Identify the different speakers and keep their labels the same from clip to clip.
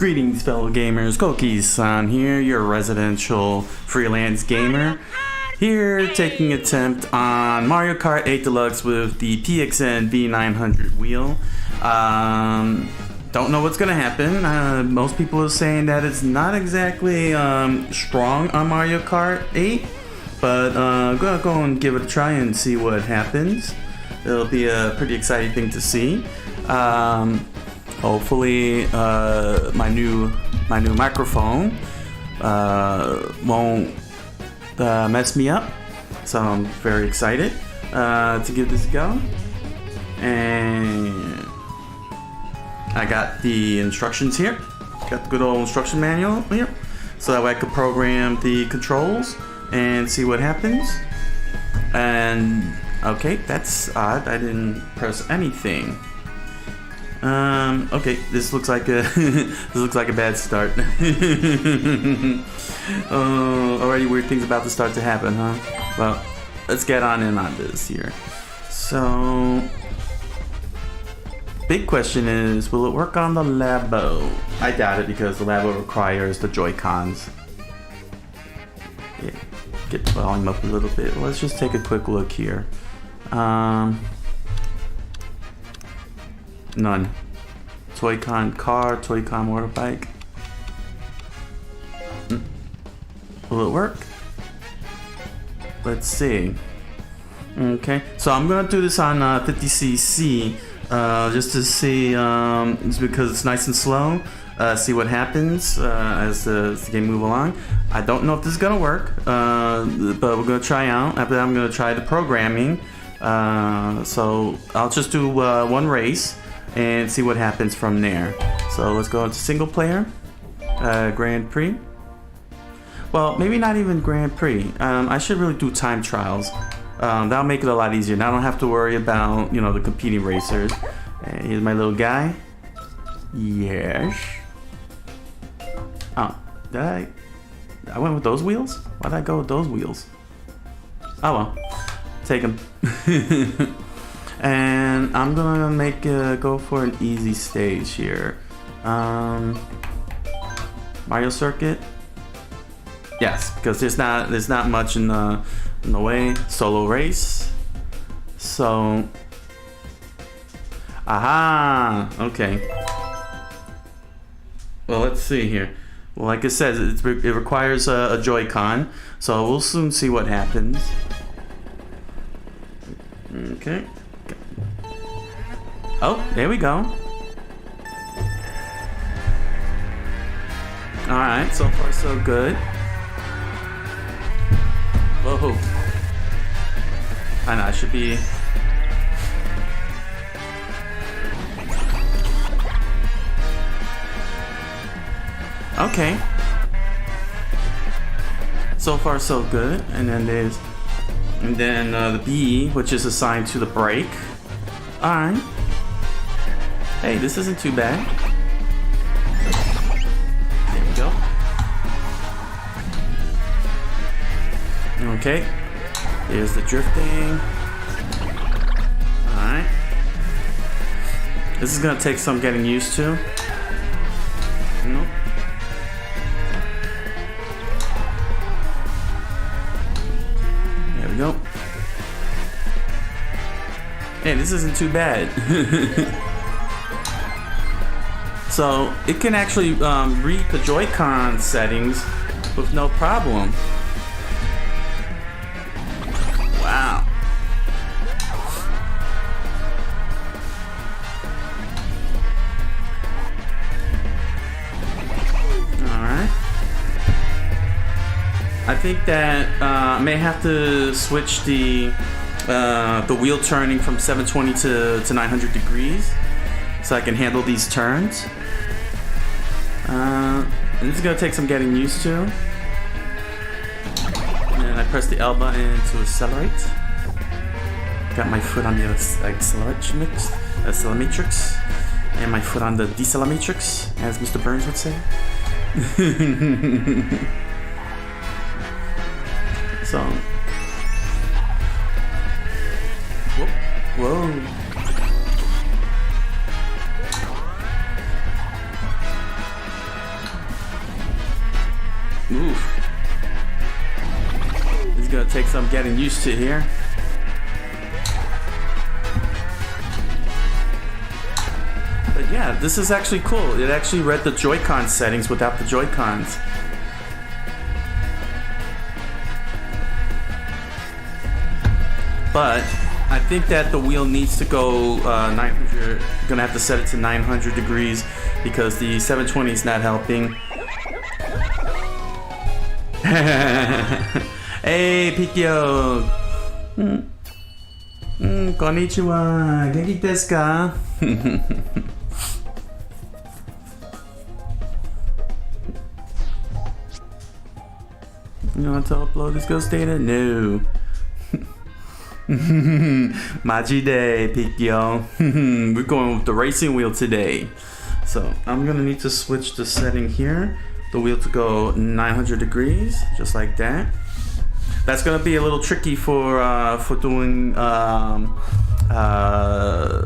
Speaker 1: Greetings, fellow gamers. Coqui-san here, your residential freelance gamer. Here, taking an attempt on Mario Kart 8 Deluxe with the PXN V900 wheel. Don't know what's gonna happen. Most people are saying that it's not exactly strong on Mario Kart 8, but I'm gonna go and give it a try and see what happens. It'll be a pretty exciting thing to see. Hopefully, my new microphone won't mess me up. So I'm very excited to give this a go. And I got the instructions here. Got the good old instruction manual here, so that way I could program the controls and see what happens. And okay, that's odd. I didn't press anything. Okay, this looks like a bad start. Already weird things about to start to happen, huh? Well, let's get on in on this here. So, big question is, will it work on the Labo? I doubt it because the Labo requires the Joy-Cons. Yeah, get the volume up a little bit. Let's just take a quick look here. None. Toy-Con car, Toy-Con motorbike. Will it work? Let's see. Okay, so I'm gonna do this on 50cc just to see, it's because it's nice and slow. See what happens as the game move along. I don't know if this is gonna work, but we're gonna try out. After that, I'm gonna try the programming. So I'll just do one race and see what happens from there. So let's go into single player, Grand Prix. Well, maybe not even Grand Prix. I should really do time trials. That'll make it a lot easier. Now I don't have to worry about, the competing racers. Here's my little guy. Yes. Oh, did I went with those wheels? Why did I go with those wheels? Oh well, take them. And I'm gonna make go for an easy stage here. Mario Circuit. Yes, because there's not much in the way. Solo race. So, aha. Okay. Well, let's see here. Well, like it says, it requires a Joy-Con, so we'll soon see what happens. Okay. Oh, there we go. Alright, so far so good. Whoa. I know, I should be... Okay. So far so good. And then there's... And then the B, which is assigned to the brake. Alright. Hey, this isn't too bad. There we go. Okay. Here's the drifting. Alright. This is gonna take some getting used to. Nope. There we go. Hey, this isn't too bad. So it can actually read the Joy-Con settings with no problem. Wow. Alright. I think that I may have to switch the wheel turning from 720 to 900 degrees so I can handle these turns. And this is gonna take some getting used to. And I press the L button to accelerate. Got my foot on the acceleratrix, and my foot on the deceleratrix, as Mr. Burns would say. So, whoa. take some getting used to here. But yeah, this is actually cool. It actually read the Joy-Con settings without the Joy-Cons. But I think that the wheel needs to go 900. Gonna have to set it to 900 degrees because the 720 is not helping. Hey, Pikyo. Konnichiwa. Genki desu ka? You want to upload this ghost data? No. Magi day, Pikyo. We're going with the racing wheel today. So I'm gonna need to switch the setting here. The wheel to go 900 degrees, just like that. That's gonna be a little tricky for doing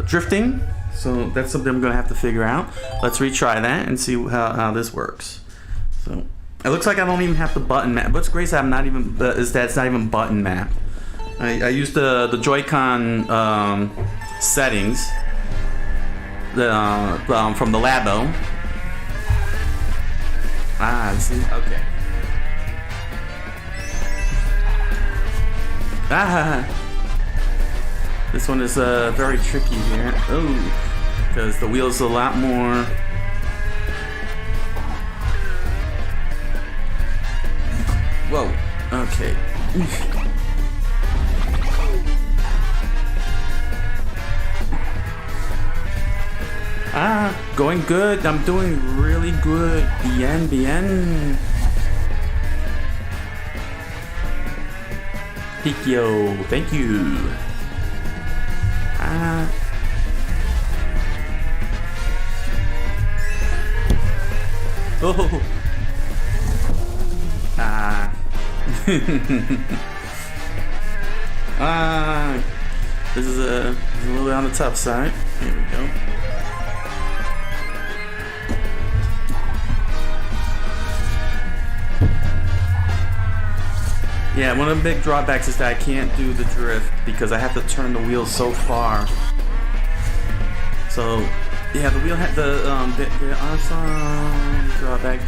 Speaker 1: drifting. So that's something I'm gonna have to figure out. Let's retry that and see how this works. So it looks like I don't even have the button map. What's great is I'm not even is that it's not even button map. I used the Joy-Con settings from the Labo. Ah, I see. Okay. Ah, this one is very tricky here. Oh, because the wheel's a lot more. Whoa. Okay. Ah, going good. I'm doing really good. Bien, bien. Pikyo, thank you. Ah. Oh. Ah. Ah. This is a little bit on the tough side. Here we go. Yeah, one of the big drawbacks is that I can't do the drift because I have to turn the wheel so far. So, yeah, the wheel had there are some drawbacks.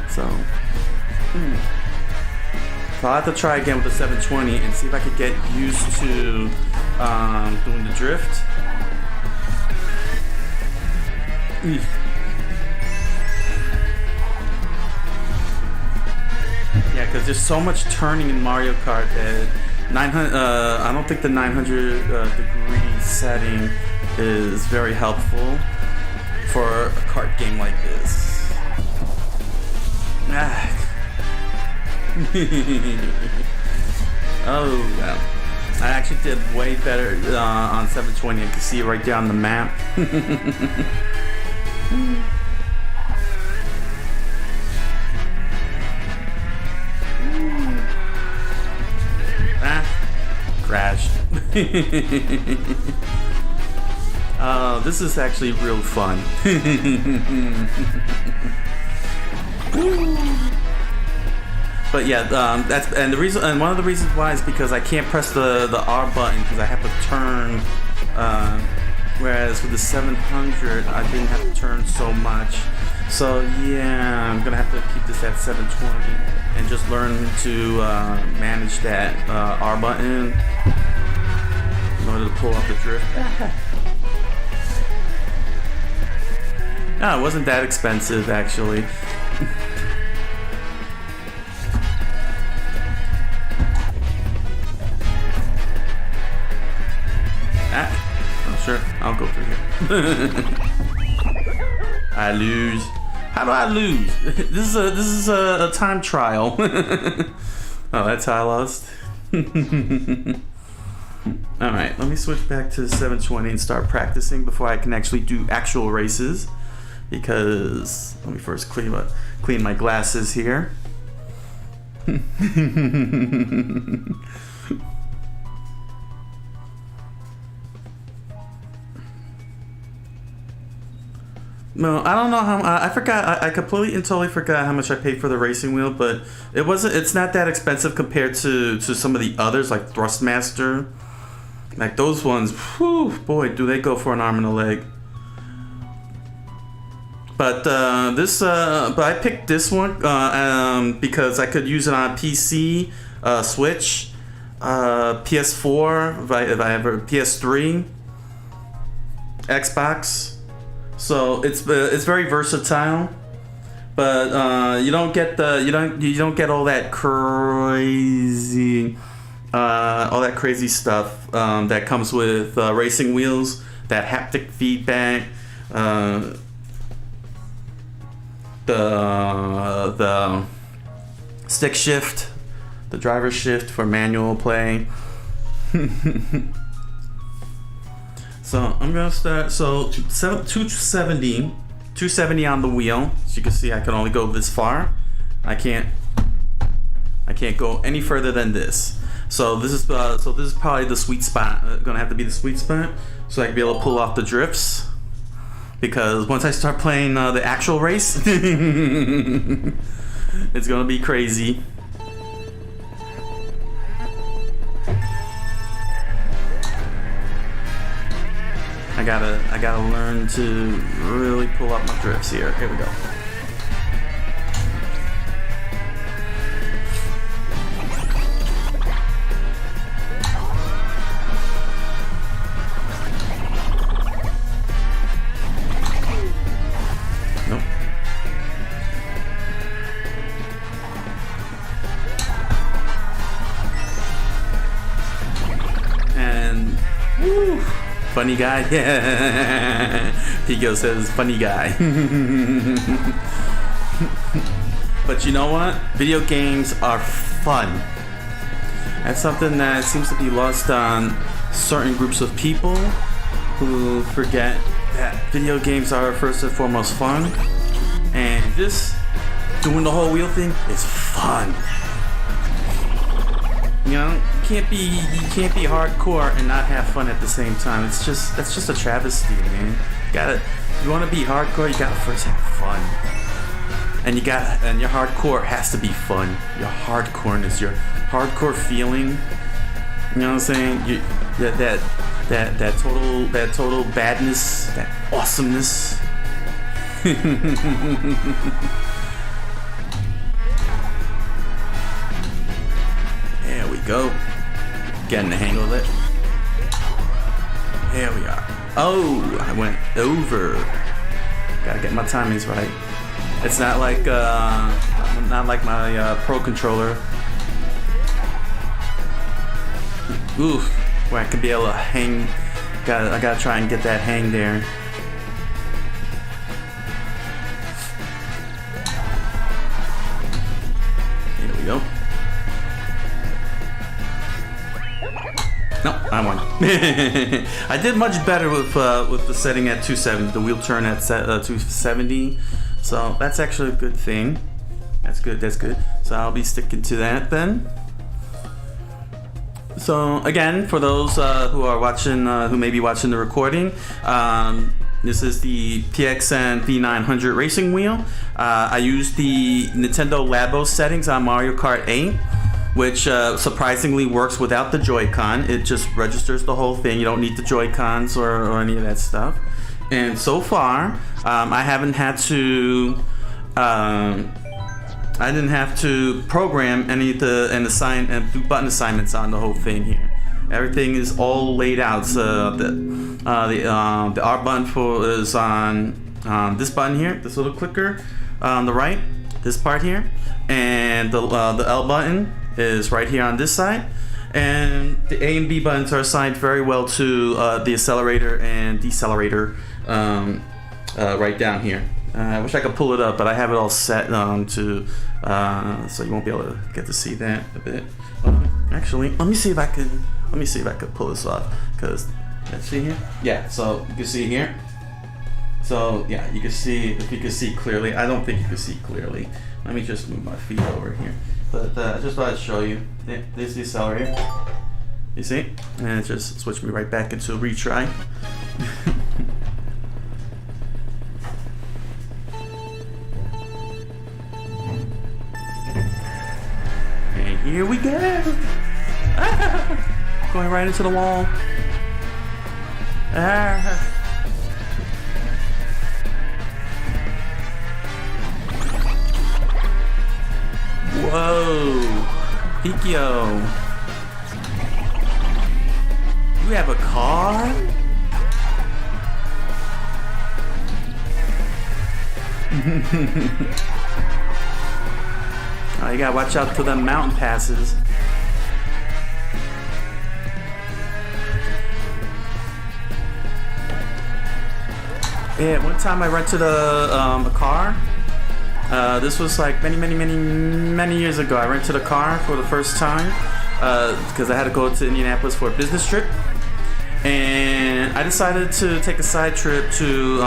Speaker 1: So I'll have to try again with the 720 and see if I could get used to doing the drift. Yeah, because there's so much turning in Mario Kart that 900. I don't think the 900 degree setting is very helpful for a kart game like this. Ah. Oh well, I actually did way better on 720. I can see it right there on the map. Crashed. This is actually real fun. But yeah, that's and the reason, and one of the reasons why is because I can't press the R button because I have to turn. Whereas with the 700, I didn't have to turn so much. So yeah, I'm gonna have to keep this at 720 and just learn to manage that R button in order to pull off the drift. No, it wasn't that expensive actually. Oh sure, I'll go through here. I lose. How do I lose? This is a time trial. Oh, that's how I lost. All right, let me switch back to 720 and start practicing before I can actually do actual races. Because let me first clean my glasses here. No, I don't know how. I forgot. I completely and totally forgot how much I paid for the racing wheel, but it wasn't. It's not that expensive compared to some of the others, like Thrustmaster. Like those ones, whew, boy, do they go for an arm and a leg. But but I picked this one because I could use it on PC, Switch, PS4, if I have a PS3, Xbox. So it's very versatile. But you don't get all that crazy stuff that comes with racing wheels, that haptic feedback. The stick shift, the driver shift for manual play. So I'm gonna start. So 270 on the wheel. As you can see, I can only go this far. I can't go any further than this. So this is probably the sweet spot. Gonna have to be the sweet spot, so I can be able to pull off the drifts. Because once I start playing the actual race, it's gonna be crazy. I gotta learn to really pull up my drifts here. Here we go. Funny guy? Yeah. Pico says funny guy. But you know what? Video games are fun. That's something that seems to be lost on certain groups of people who forget that video games are first and foremost fun. And just doing the whole wheel thing is fun. You know, you can't be hardcore and not have fun at the same time. That's just a travesty, man. You want to be hardcore, you gotta first have fun. And your hardcore has to be fun. Your hardcoreness, your hardcore feeling. You know what I'm saying? That total badness, that awesomeness. There we go. Getting the hang of it. Here we are. Oh, I went over. Gotta get my timings right. It's not like my Pro controller. Ooh, where I could be able to hang. I gotta try and get that hang there. Here we go. No, I won. I did much better with the setting at 270, the wheel turn at 270. So that's actually a good thing. That's good. So I'll be sticking to that then. So again, for those who are watching, who may be watching the recording, this is the PXN V900 Racing Wheel. I used the Nintendo Labo settings on Mario Kart 8. Which surprisingly works without the Joy-Con. It just registers the whole thing. You don't need the Joy-Cons or any of that stuff. And so far, I haven't had to. I didn't have to program any of the and do button assignments on the whole thing here. Everything is all laid out. So the R button is on this button here, this little clicker on the right, this part here, and the L button is right here on this side, and the A and B buttons are assigned very well to the accelerator and decelerator right down here. I wish I could pull it up, but I have it all set so you won't be able to get to see that a bit. Actually, let me see if I could pull this off, because let's see here. Yeah, so you can see here. So yeah, you can see, if you can see clearly. I don't think you can see clearly. Let me just move my feet over here. But I just thought I'd show you. There's the accelerator. You see? And it just switched me right back into a retry. Here we go. Ah, going right into the wall. Ah. Whoa, Pikio. You have a car? Oh, you gotta watch out for them mountain passes. Yeah, one time I rented a car. This was like many years ago. I rented a car for the first time because I had to go to Indianapolis for a business trip, and I decided to take a side trip to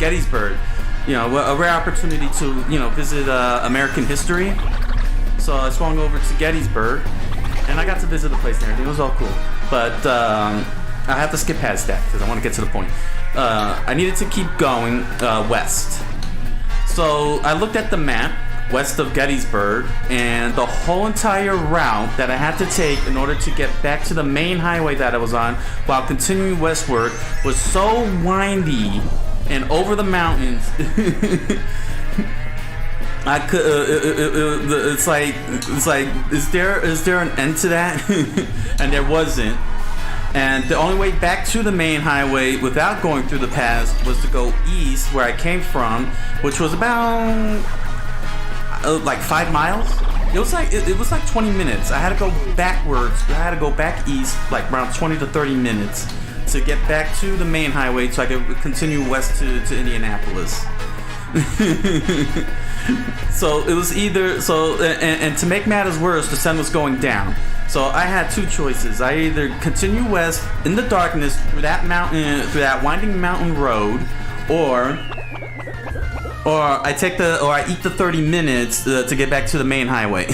Speaker 1: Gettysburg. You know, a rare opportunity to visit American history. So I swung over to Gettysburg, and I got to visit the place and everything. It was all cool, but I have to skip past that because I want to get to the point. I needed to keep going west. So I looked at the map west of Gettysburg, and the whole entire route that I had to take in order to get back to the main highway that I was on while continuing westward was so windy and over the mountains. I could. It's like, is there an end to that? And there wasn't. And the only way back to the main highway without going through the pass was to go east, where I came from, which was about like 5 miles. It was like 20 minutes. I had to go backwards. I had to go back east like around 20 to 30 minutes to get back to the main highway so I could continue west to Indianapolis. So it was either and to make matters worse, the sun was going down. So I had two choices. I either continue west in the darkness through that mountain, through that winding mountain road, or I eat the 30 minutes to get back to the main highway,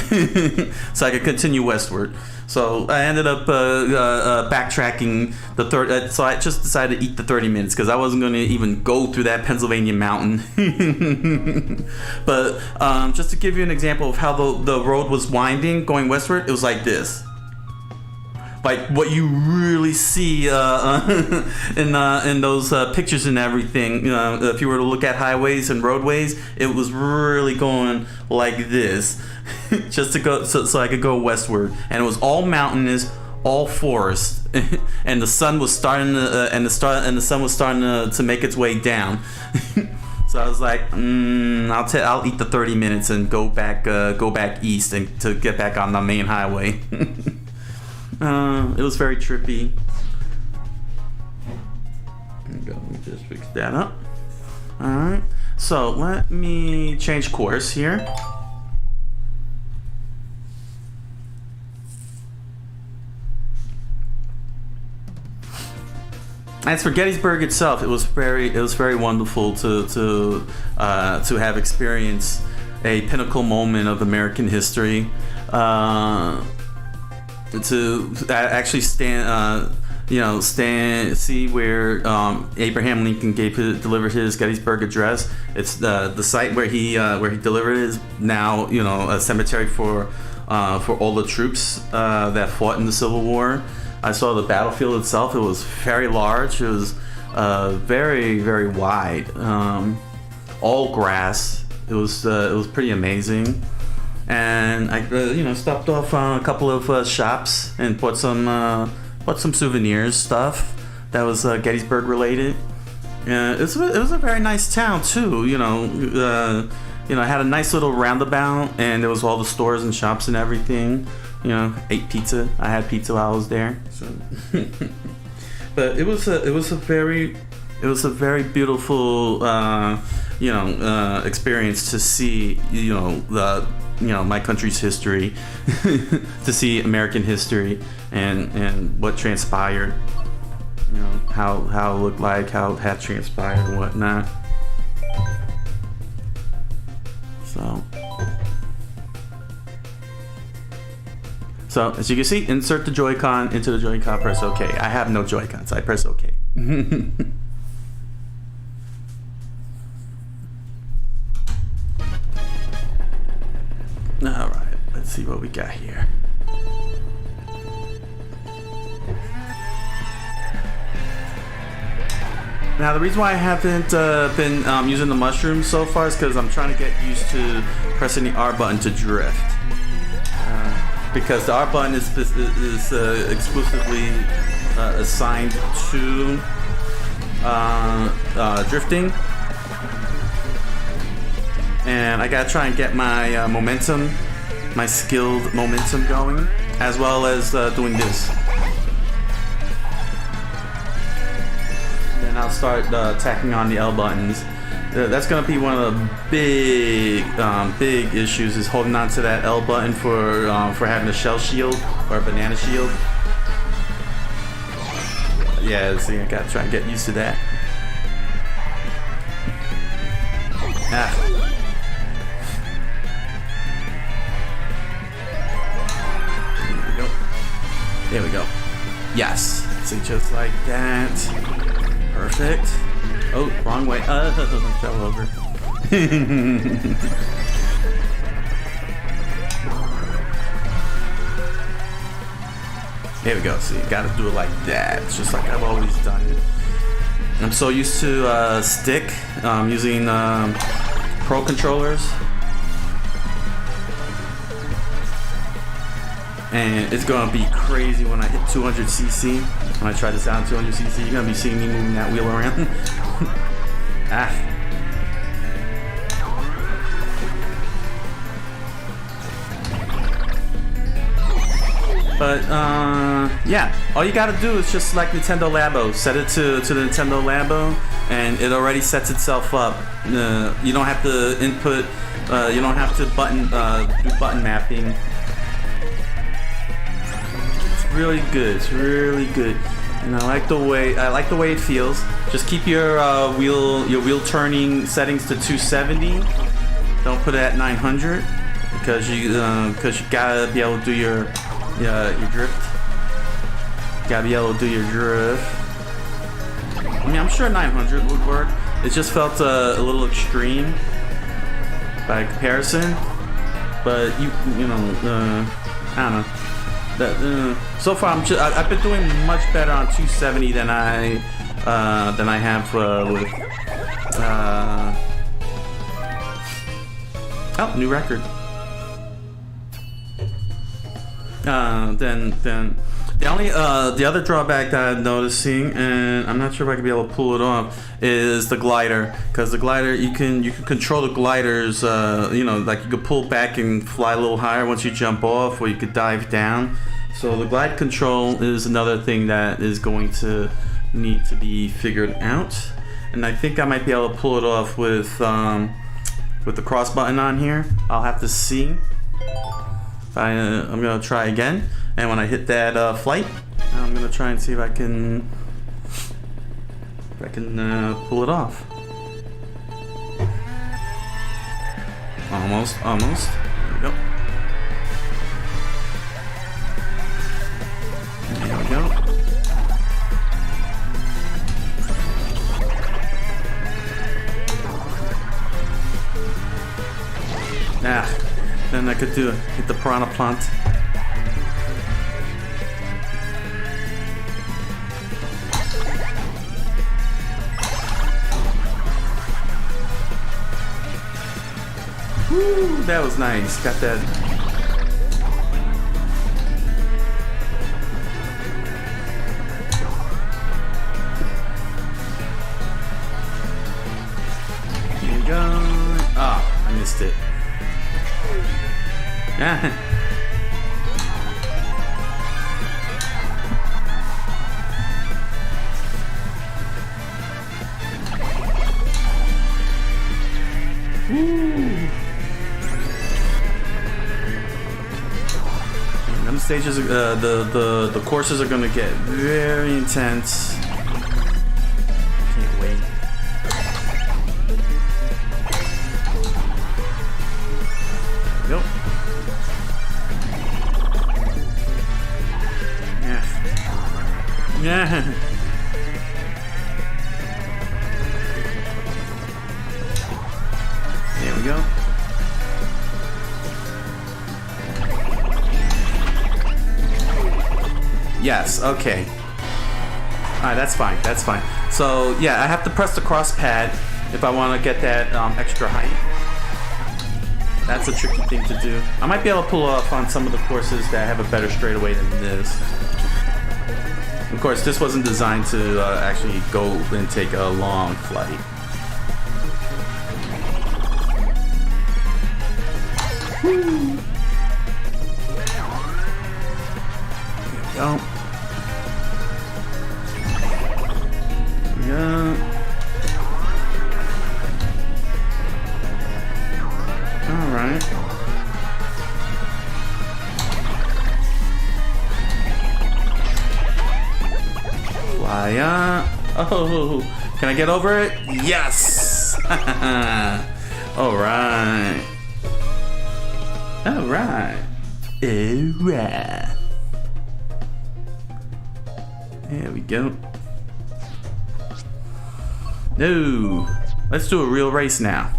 Speaker 1: so I could continue westward. So I ended up backtracking the third. So I just decided to eat the 30 minutes because I wasn't going to even go through that Pennsylvania mountain. But just to give you an example of how the road was winding going westward, it was like this. Like what you really see in those pictures and everything. If you were to look at highways and roadways, it was really going like this, just to go so I could go westward, and it was all mountainous, all forest, and the sun was starting to make its way down. So I was like, I'll eat the 30 minutes and go back east and to get back on the main highway. It was very trippy. Let me just fix that up. Alright, so let me change course here. As for Gettysburg itself, it was very wonderful to have experienced a pinnacle moment of American history. To actually see where Abraham Lincoln delivered his Gettysburg Address. It's the site where he delivered it is now a cemetery for all the troops that fought in the Civil War. I saw the battlefield itself. It was very large. It was very, very wide. All grass. It was pretty amazing. And I stopped off on a couple of shops and bought some souvenirs stuff that was Gettysburg related. It was a very nice town too. I had a nice little roundabout, and there was all the stores and shops and everything. Ate pizza. I had pizza while I was there. So. But it was a very beautiful experience to see my country's history, to see American history and what transpired, how it looked like, how it had transpired and whatnot. So as you can see, insert the Joy-Con into the Joy-Con, press OK. I have no Joy-Cons, I press OK. Alright, let's Let's see what we got here. Now the reason why I haven't been using the mushrooms so far is because I'm trying to get used to pressing the R button to drift. Because the R button is exclusively assigned to drifting. And I gotta try and get my momentum, my skilled momentum going, as well as doing this. Then I'll start tacking on the L buttons. That's gonna be one of the big issues, is holding on to that L button for having a shell shield or a banana shield. Yeah, see, I gotta try and get used to that. Ah. There we go. Yes. See, just like that. Perfect. Oh, wrong way. Fell over. There we go. See, you gotta do it like that. It's just like I've always done it. I'm so used to stick using pro controllers. And it's gonna be crazy when I hit 200cc. When I try this out on 200cc, you're gonna be seeing me moving that wheel around. Ah. But yeah, all you gotta do is just like Nintendo Labo, set it to the Nintendo Labo, and it already sets itself up. You don't have to input, you don't have to do button mapping. Really good. It's really good, and I like the way it feels. Just keep your wheel turning settings to 270. Don't put it at 900 because you gotta be able to do your drift. You gotta be able to do your drift. I mean, I'm sure 900 would work. It just felt a little extreme by comparison, but I don't know. So far, I've been doing much better on 270 than I have with. Oh, new record. Then the other drawback that I'm noticing, and I'm not sure if I can be able to pull it off, is the glider. Because the glider, you can control the gliders. Like you could pull back and fly a little higher once you jump off, or you could dive down. So the glide control is another thing that is going to need to be figured out. And I think I might be able to pull it off with the cross button on here. I'll have to see. I'm gonna try again, and when I hit that flight, I'm gonna try and see if I can pull it off. Almost. There we go. There we go. Then I could hit the piranha plant. Woo, that was nice. Got that. Here we go. Ah, I missed it. Yeah. Them stages, the courses are gonna get very intense. Can't wait. There we go. Yeah. There we go. Yes, okay. Alright, that's fine, that's fine. So, yeah, I have to press the cross pad if I want to get that extra height. That's a tricky thing to do. I might be able to pull off on some of the courses that have a better straightaway than this. Of course, this wasn't designed to actually go and take a long flight. Woo. There we go. Yeah. All right. Fly up. Oh, can I get over it? Yes. All right. All right. All right. There we go. No, let's do a real race now.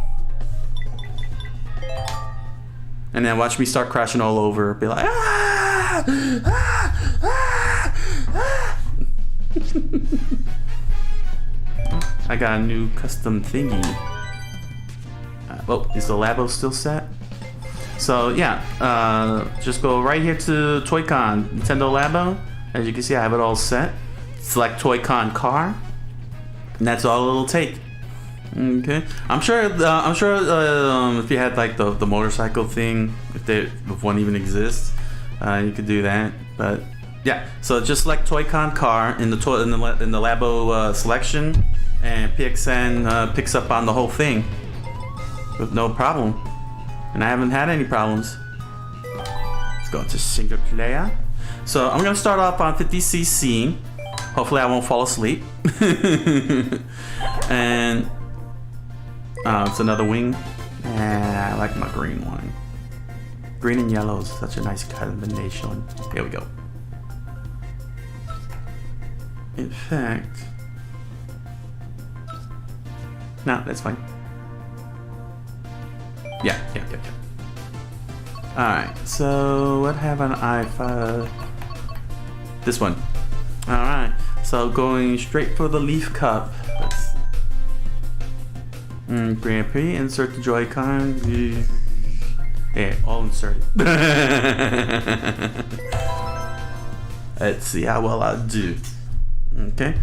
Speaker 1: And then watch me start crashing all over. Be like, ah! Ah! Ah! Ah! I got a new custom thingy. Is the Labo still set? So yeah, just go right here to Toy-Con Nintendo Labo. As you can see, I have it all set. Select Toy-Con car. And that's all it'll take. Okay, I'm sure if you had like the motorcycle thing, if one even exists, you could do that. But yeah, so just select Toy-Con car in the Labo selection, and PXN picks up on the whole thing with no problem. And I haven't had any problems. Let's go into single player. So I'm gonna start off on 50cc. Hopefully I won't fall asleep. And it's another wing. I like my green one. Green and yellow is such a nice combination. Here we go. In fact, no, that's fine. Yeah. Alright, so what have an i5? This one. Alright, so going straight for the Leaf Cup. Grand Prix, insert the Joy-Con. Yeah, all inserted. Let's see how well I do. Okay.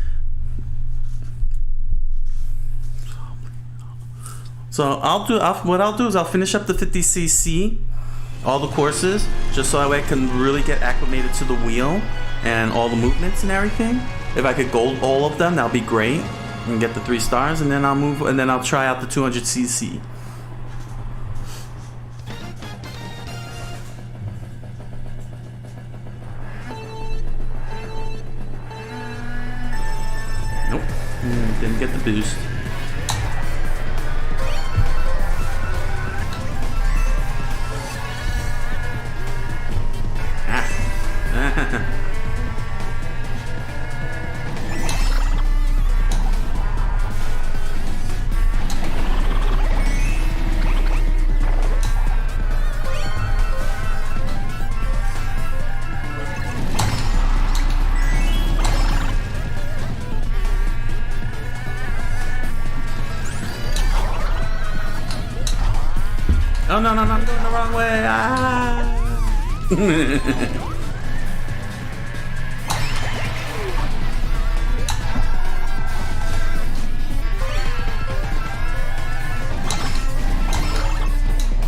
Speaker 1: So what I'll do is I'll finish up the 50cc, all the courses, just so I can really get acclimated to the wheel and all the movements and everything. If I could gold all of them, that'll be great, and get the 3 stars, and then I'll try out the 200cc. Nope, didn't get the boost. Oh no, I'm going the wrong way. Ah.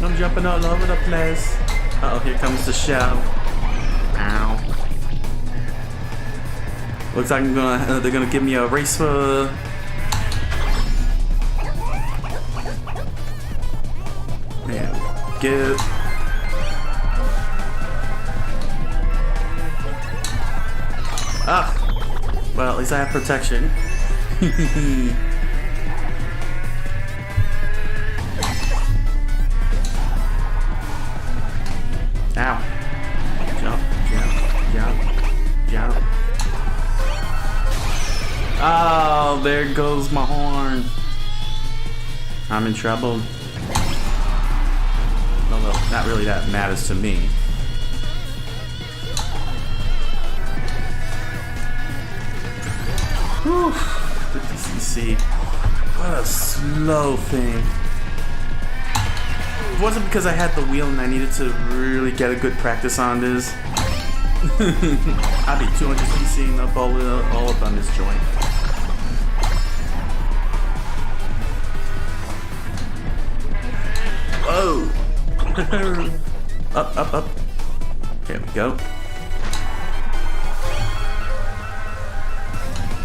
Speaker 1: I'm jumping all over the place. Uh-oh, here comes the shell. Ow. Looks like they're gonna give me a race for. Go. Ah! Well, at least I have protection. Ow. Jump. Oh, there goes my horn. I'm in trouble. Although, not really that matters to me. Whew. 50cc. What a slow thing. It wasn't because I had the wheel and I needed to really get a good practice on this. I'd be 200cc up all up on this joint. Whoa! Up, up, up. There we go.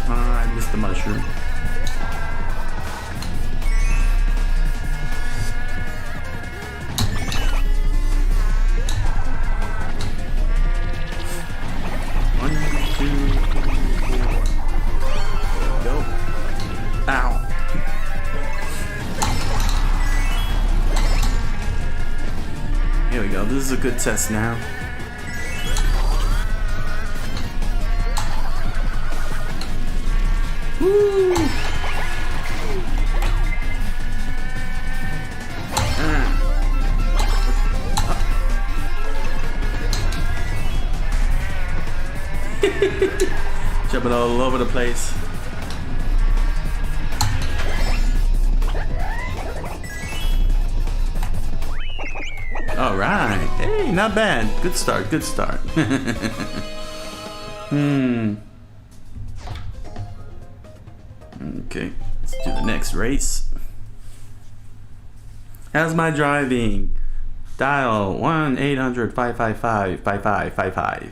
Speaker 1: I missed the mushroom. One, two, three, four. There we go. Ow. Here we go. This is a good test now. Woo! Jumping all over the place. All right. Hey, not bad. Good start. Good start. Okay, let's do the next race. How's my driving? Dial 1-800-555-5555.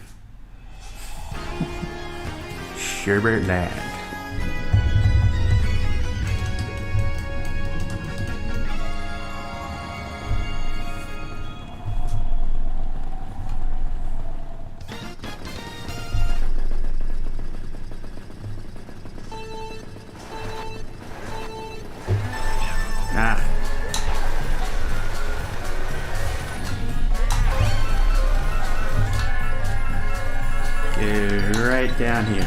Speaker 1: Sherbert Land. Get right down here.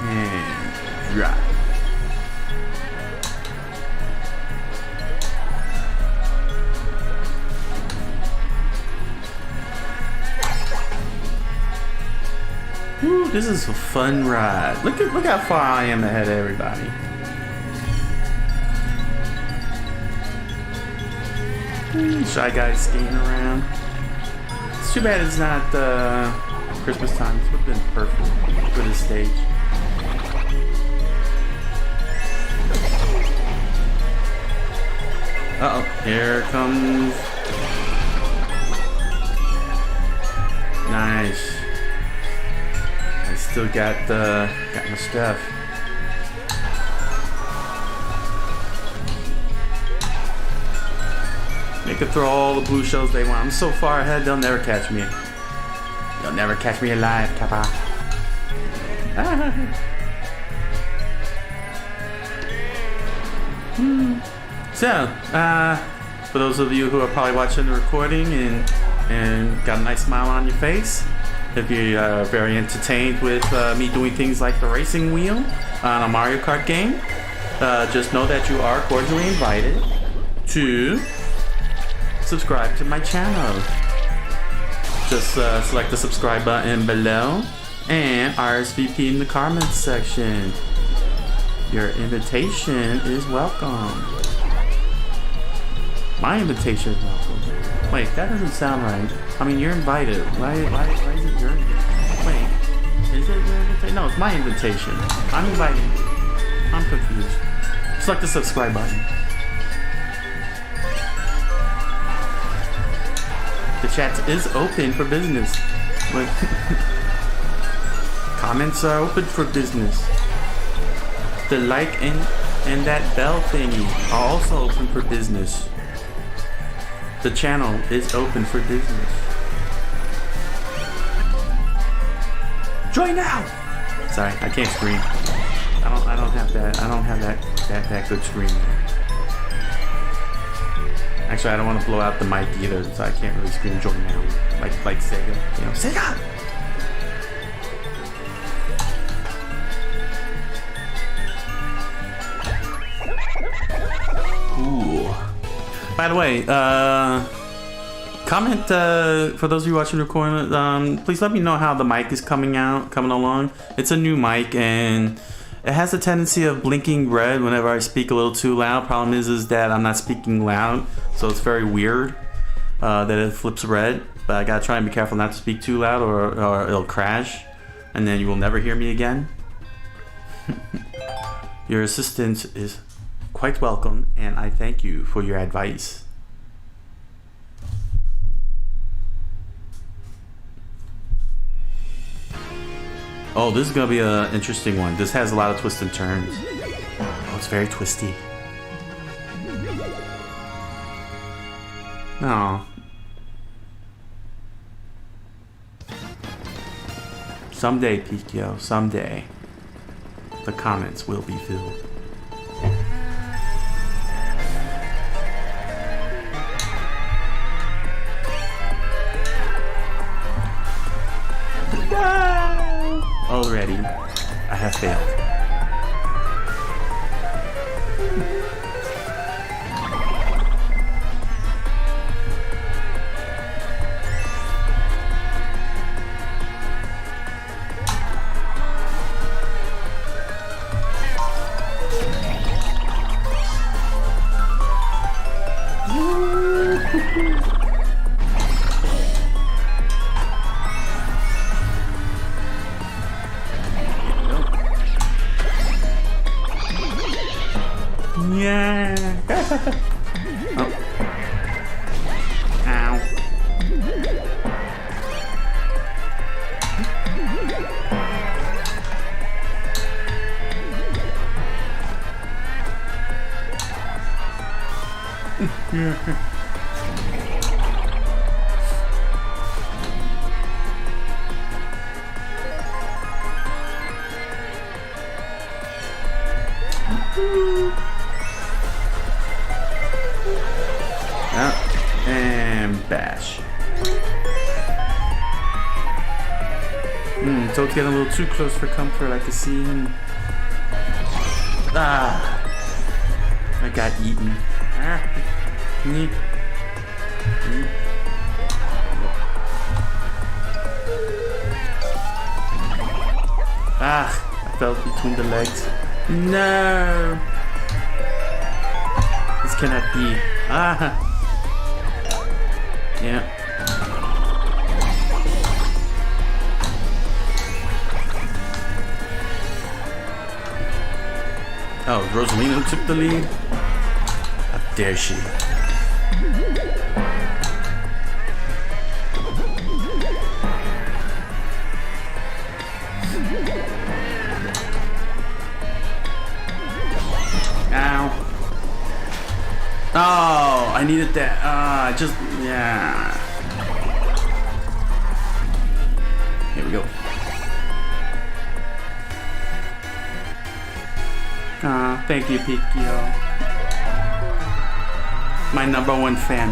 Speaker 1: And drop. Woo, this is a fun ride. Look how far I am ahead of everybody. Shy guys skating around. It's too bad it's not Christmas time. This would have been perfect for this stage. Uh-oh, here it comes. Nice. I still got my stuff. They could throw all the blue shells they want. I'm so far ahead, they'll never catch me. They'll never catch me alive, Kappa. So, for those of you who are probably watching the recording and got a nice smile on your face, if you're very entertained with me doing things like the racing wheel on a Mario Kart game, just know that you are cordially invited to subscribe to my channel. Just select the subscribe button below and RSVP in the comments section. Your invitation is welcome. My invitation is welcome. Wait, that doesn't sound right. I mean, you're invited. Why is it your invitation? Wait, is it your invitation? No, it's my invitation. I'm inviting you. I'm confused. Select the subscribe button. The chat is open for business. Comments are open for business. The like and that bell thingy are also open for business. The channel is open for business. Join now! Sorry, I can't scream. I don't have that good scream. Actually, I don't want to blow out the mic either, so I can't really scream join now. Like Sega. You know, Sega! Ooh. By the way, comment, for those of you watching the recording, please let me know how the mic is coming along. It's a new mic, and it has a tendency of blinking red whenever I speak a little too loud. Problem is that I'm not speaking loud, so it's very weird that it flips red. But I gotta try and be careful not to speak too loud, or it'll crash, and then you will never hear me again. Your assistance is quite welcome, and I thank you for your advice. Oh, this is gonna be an interesting one. This has a lot of twists and turns. Oh, it's very twisty. Oh. Someday, Pikio, someday, the comments will be filled. Already, I have failed. Yeah. Oh. Ow. And bash. So it's getting a little too close for comfort. I can see him. Ah, I got eaten. Ah. Ah, I fell between the legs. No, this cannot be. Ah. Yeah. Oh, Rosalina took the lead? How dare she? Ow. Oh, I needed that. Yeah. Here we go. Thank you, Pikio. My #1 fan.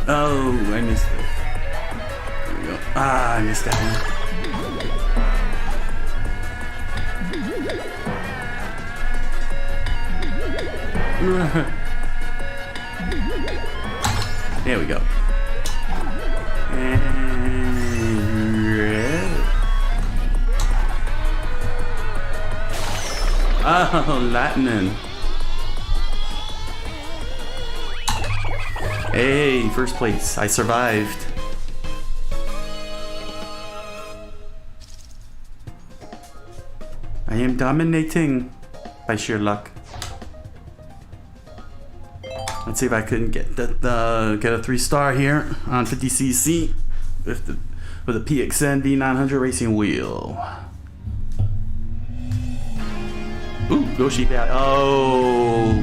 Speaker 1: Oh, I missed it. There we go. Ah, I missed that one. There we go. Oh, lightning. Hey, first place. I survived. I am dominating. by sheer luck. Let's see if I couldn't get get a 3-star here on 50cc with a PXN V900 Racing Wheel. Ooh, Yoshi Valley. Oh,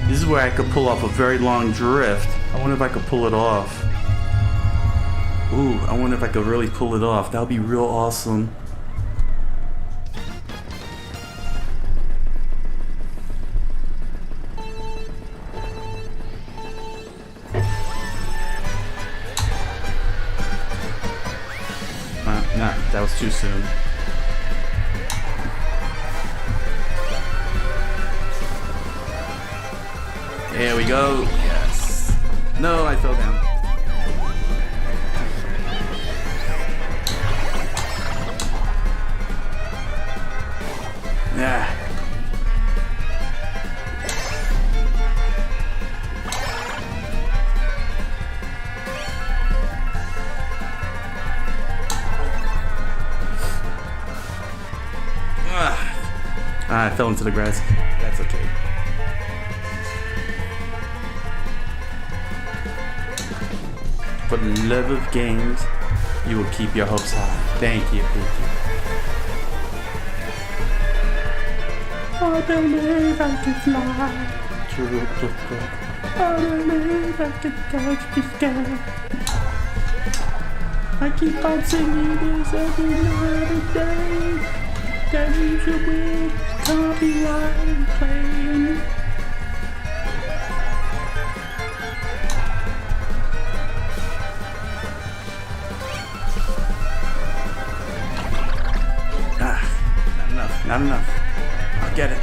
Speaker 1: this is where I could pull off a very long drift. I wonder if I could pull it off. Ooh, I wonder if I could really pull it off. That would be real awesome. Nah, that was too soon. There we go. Yes. No, I fell down. Yeah. I fell into the grass. That's okay. For the love of games, you will keep your hopes high. Thank you, I believe I can fly. I believe I can touch the sky. I keep on singing this every night and day. That means you will copyright playing. Not enough. I'll get it.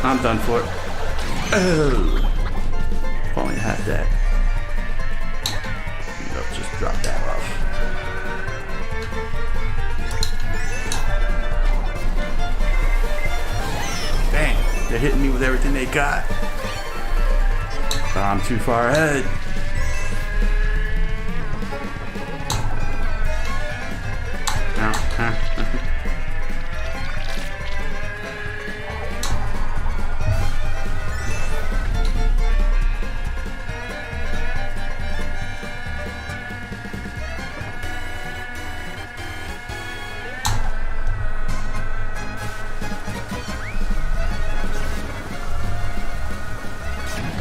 Speaker 1: I'm done for it. Oh. If only I had that. Nope, just drop that off. They're hitting me with everything they got. I'm too far ahead.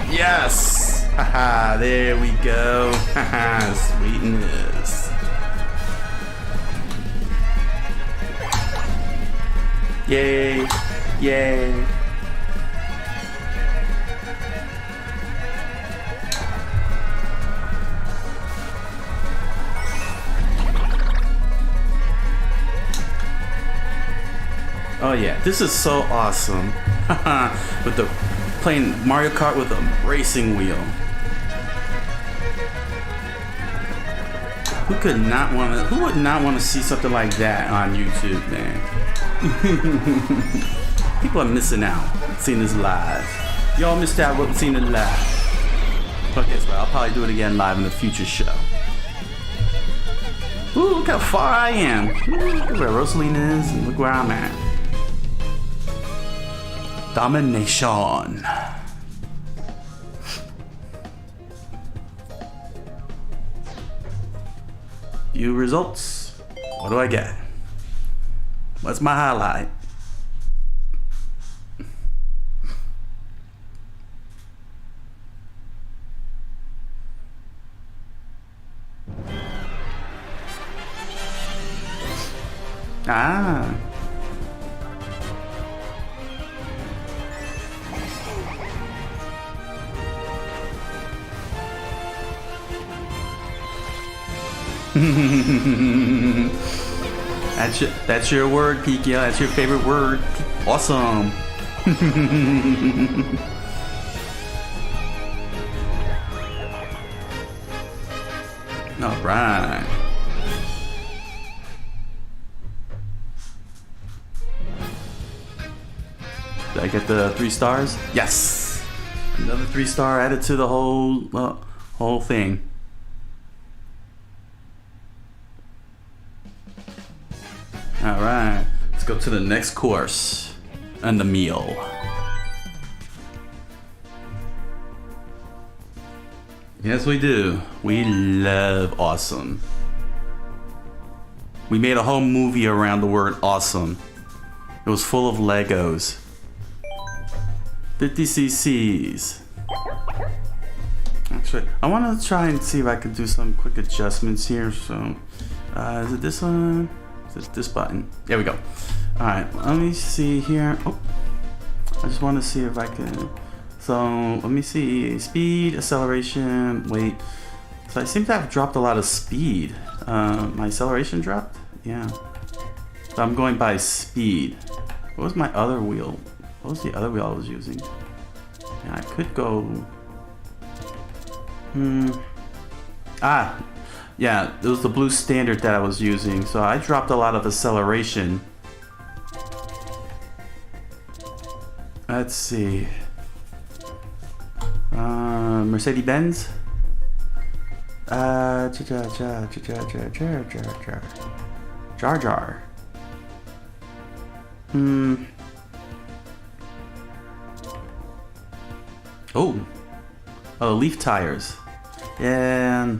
Speaker 1: Yes! Haha, there we go. Haha, sweetness. Yay! Yay! Oh yeah, this is so awesome. With the playing Mario Kart with a racing wheel. Who would not want to see something like that on YouTube, man? People are missing out seeing this live. Y'all missed out with seeing it live. But guess what? I'll probably do it again live in a future show. Ooh, look how far I am. Ooh, look where Rosalina is and look where I'm at. Domination. View results. What do I get? What's my highlight? Ah. That's your word, Peaky. That's your favorite word. Awesome. All right. I get the 3 stars? Yes! Another 3-star added to the whole thing. Alright, let's go to the next course and the meal. Yes, we do. We love awesome. We made a whole movie around the word awesome. It was full of Legos. 50 cc's. Actually, I want to try and see if I can do some quick adjustments here. So, is it this one? Is it this button? There we go. All right, let me see here. Oh, I just want to see if I can. So, let me see. Speed, acceleration, weight. So I seem to have dropped a lot of speed. My acceleration dropped? Yeah. So I'm going by speed. What was my other wheel? What was the other wheel I was using? Yeah, I could go... yeah, it was the blue standard that I was using. So I dropped a lot of acceleration. Let's see. Mercedes-Benz? Jar Jar. Oh, leaf tires. Yeah,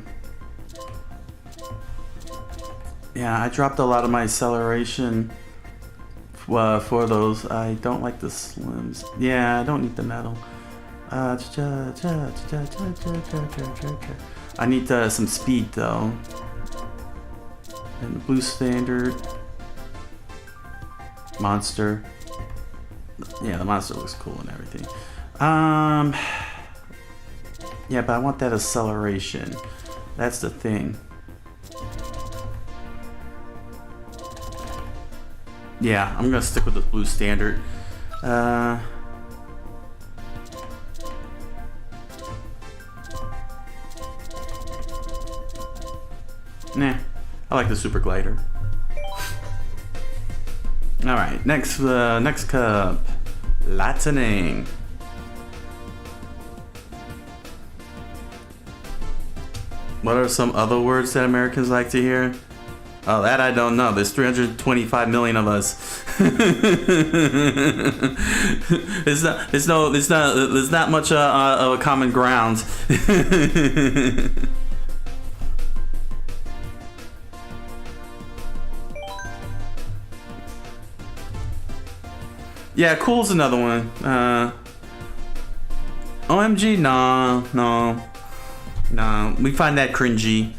Speaker 1: I dropped a lot of my acceleration for those. I don't like the slims. Yeah, I don't need the metal. I need some speed though. And the blue standard. Monster. Yeah, the monster looks cool and everything. Yeah, but I want that acceleration. That's the thing. Yeah, I'm gonna stick with the blue standard. Nah, I like the super glider. All right, next cup, lightning. What are some other words that Americans like to hear? Oh, that I don't know. There's 325 million of us. There's not much of a common ground. Yeah, cool's another one. OMG, no. We find that cringy.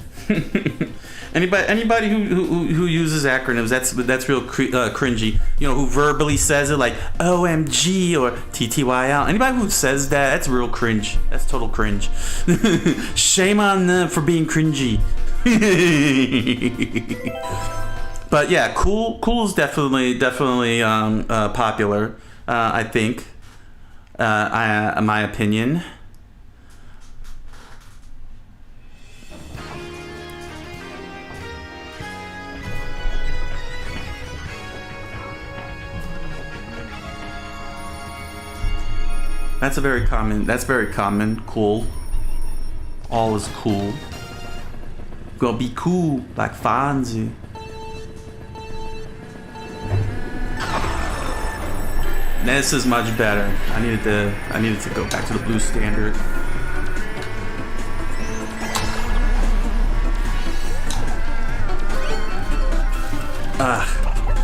Speaker 1: Anybody who uses acronyms, that's real cringy. You know, who verbally says it like OMG or TTYL. Anybody who says that, that's real cringe. That's total cringe. Shame on them for being cringy. But yeah, cool is definitely popular. I think, in my opinion. That's very common. Cool. All is cool. Gonna be cool like Fonzie. This is much better. I needed to go back to the blue standard.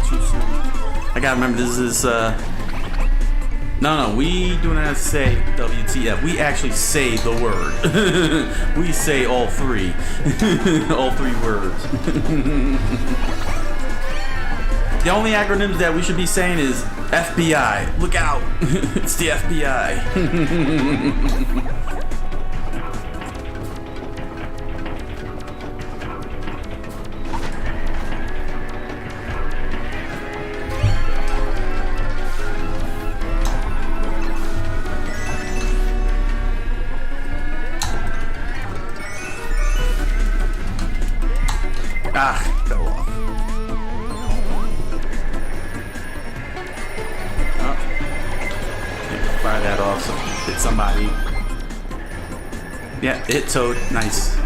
Speaker 1: Too soon. I gotta remember this is No, we do not say WTF. We actually say the word. We say all three. All three words. The only acronyms that we should be saying is FBI. Look out. It's the FBI. Fell off. somebody. Yeah, hit Toad. Nice.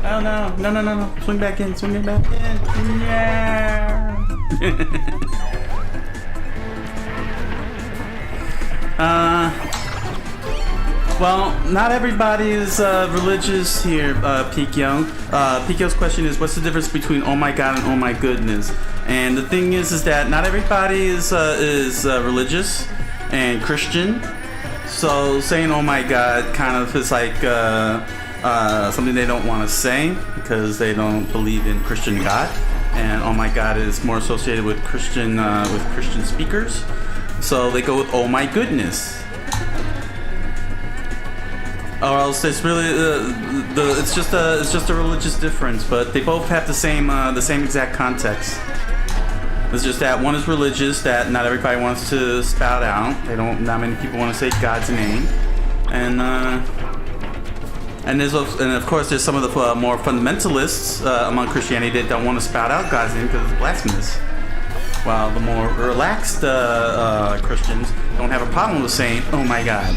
Speaker 1: Oh no, no, no, no, no. Swing back in, swing it back in. Yeah. Well, not everybody is religious here, Pikyo. Pikyo's question is, what's the difference between oh my god and oh my goodness? And the thing is that not everybody is religious and Christian. So saying oh my god kind of is like something they don't want to say because they don't believe in Christian God, and oh my god is more associated with Christian speakers, so they go with oh my goodness. Or else it's really it's just a religious difference, but they both have the same exact context. It's just that one is religious, that not everybody wants to spout out. Not many people want to say God's name, and of course there's some of the more fundamentalists among Christianity that don't want to spout out God's name because it's blasphemous. While the more relaxed Christians don't have a problem with saying oh my God.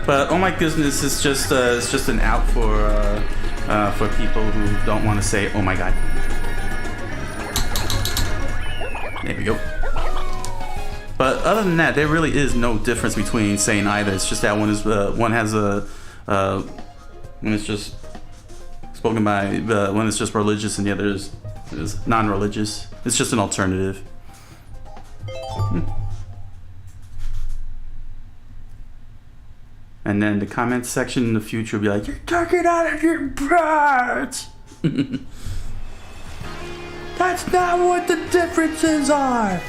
Speaker 1: But oh my goodness is just an out for people who don't want to say oh my God. There we go. But other than that, there really is no difference between saying either. It's just that one has a one is just spoken by one is just religious and the other is non-religious. It's just an alternative. And then the comment section in the future will be like, "You're talking out of your butt." That's not what the differences are.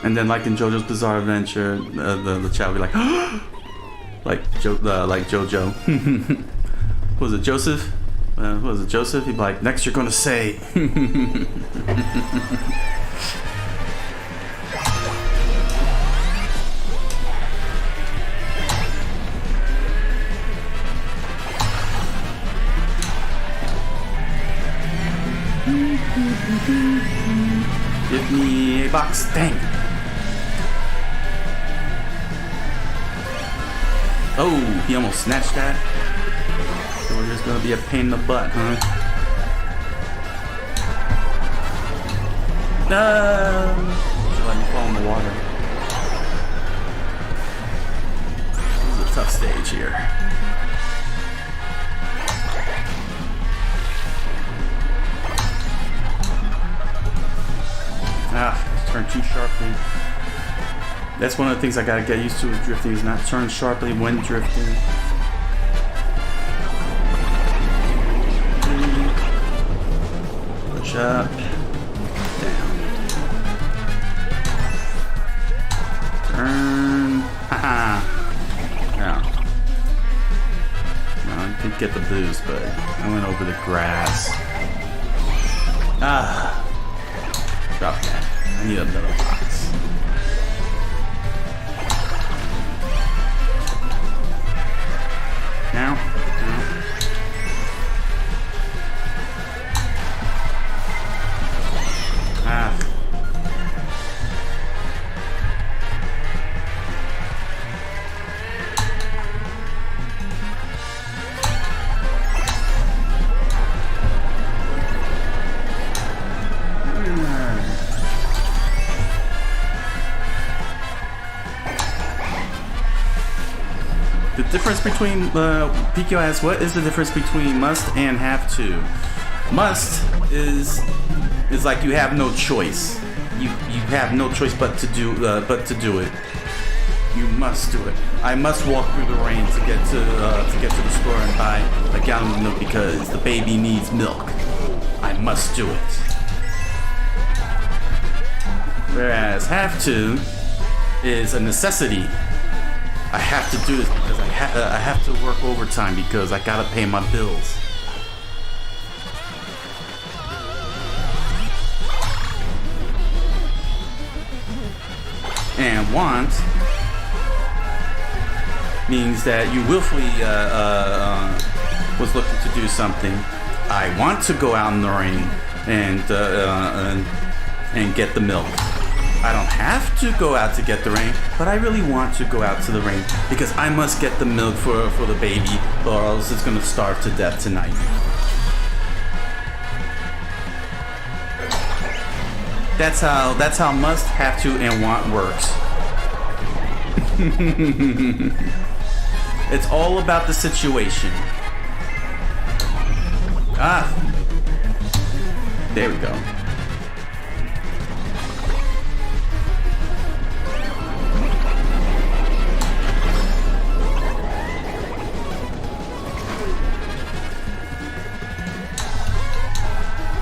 Speaker 1: And then, like in JoJo's Bizarre Adventure, the chat will be like, like JoJo. What was it, Joseph? What was it, Joseph? He'd be like, next you're gonna say. Give me a box. Dang. Oh, he almost snatched that. So we're just gonna be a pain in the butt, huh? No. Just let me fall in the water. This is a tough stage here. Turn too sharply. That's one of the things I gotta get used to with drifting, is not turn sharply when drifting. Push up, down, turn. Haha. Yeah. No, I did get the boost, but I went over the grass. Ah. Drop that. I need another box. Now. Ah. The difference between Pikyo asks, what is the difference between must and have to? Must is like you have no choice. You have no choice but to do it. You must do it. I must walk through the rain to get to the store and buy a gallon of milk because the baby needs milk. I must do it. Whereas have to is a necessity. I have to do this because I have to work overtime because I gotta pay my bills. And want means that you willfully was looking to do something. I want to go out in the rain and get the milk. I don't have to go out to get the rain, but I really want to go out to the rain because I must get the milk for the baby, or else it's gonna starve to death tonight. That's how must, have to, and want works. It's all about the situation. Ah, there we go.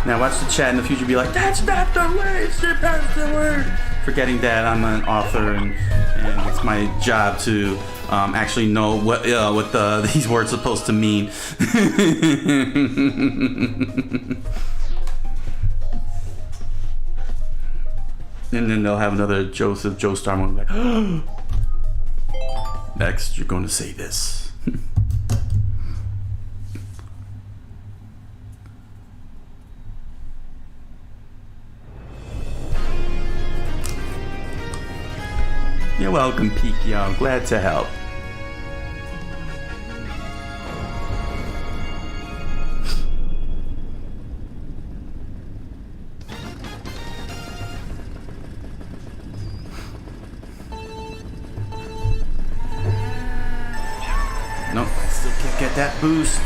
Speaker 1: Now watch the chat in the future be like, that's not the way, that's the word. Forgetting that I'm an author and it's my job to actually know what these words are supposed to mean. And then they'll have another Joestar moment like, next you're going to say this. You're welcome, Peaky. I'm glad to help. Nope, I still can't get that boost.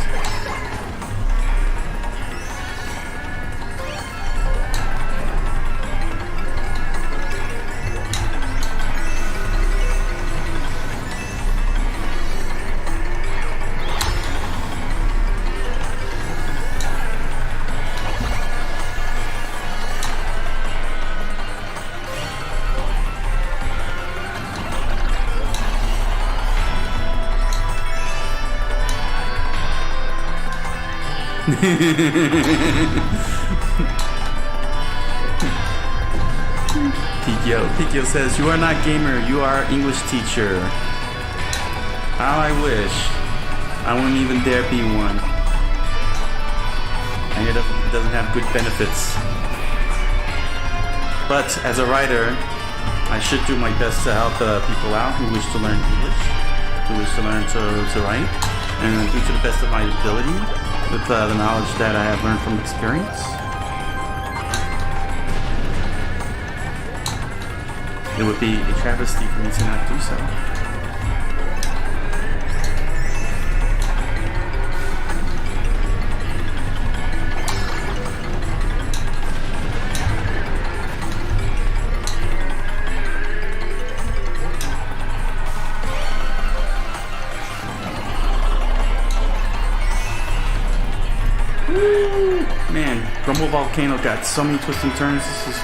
Speaker 1: Pikio says, you are not gamer, you are English teacher. How I wish. I wouldn't even dare be one. And it doesn't have good benefits. But as a writer, I should do my best to help people out who wish to learn English, who wish to learn to write, and do to the best of my ability with the knowledge that I have learned from experience. It would be a travesty for me to not do so. Man, Grumble Volcano got so many twists and turns. This is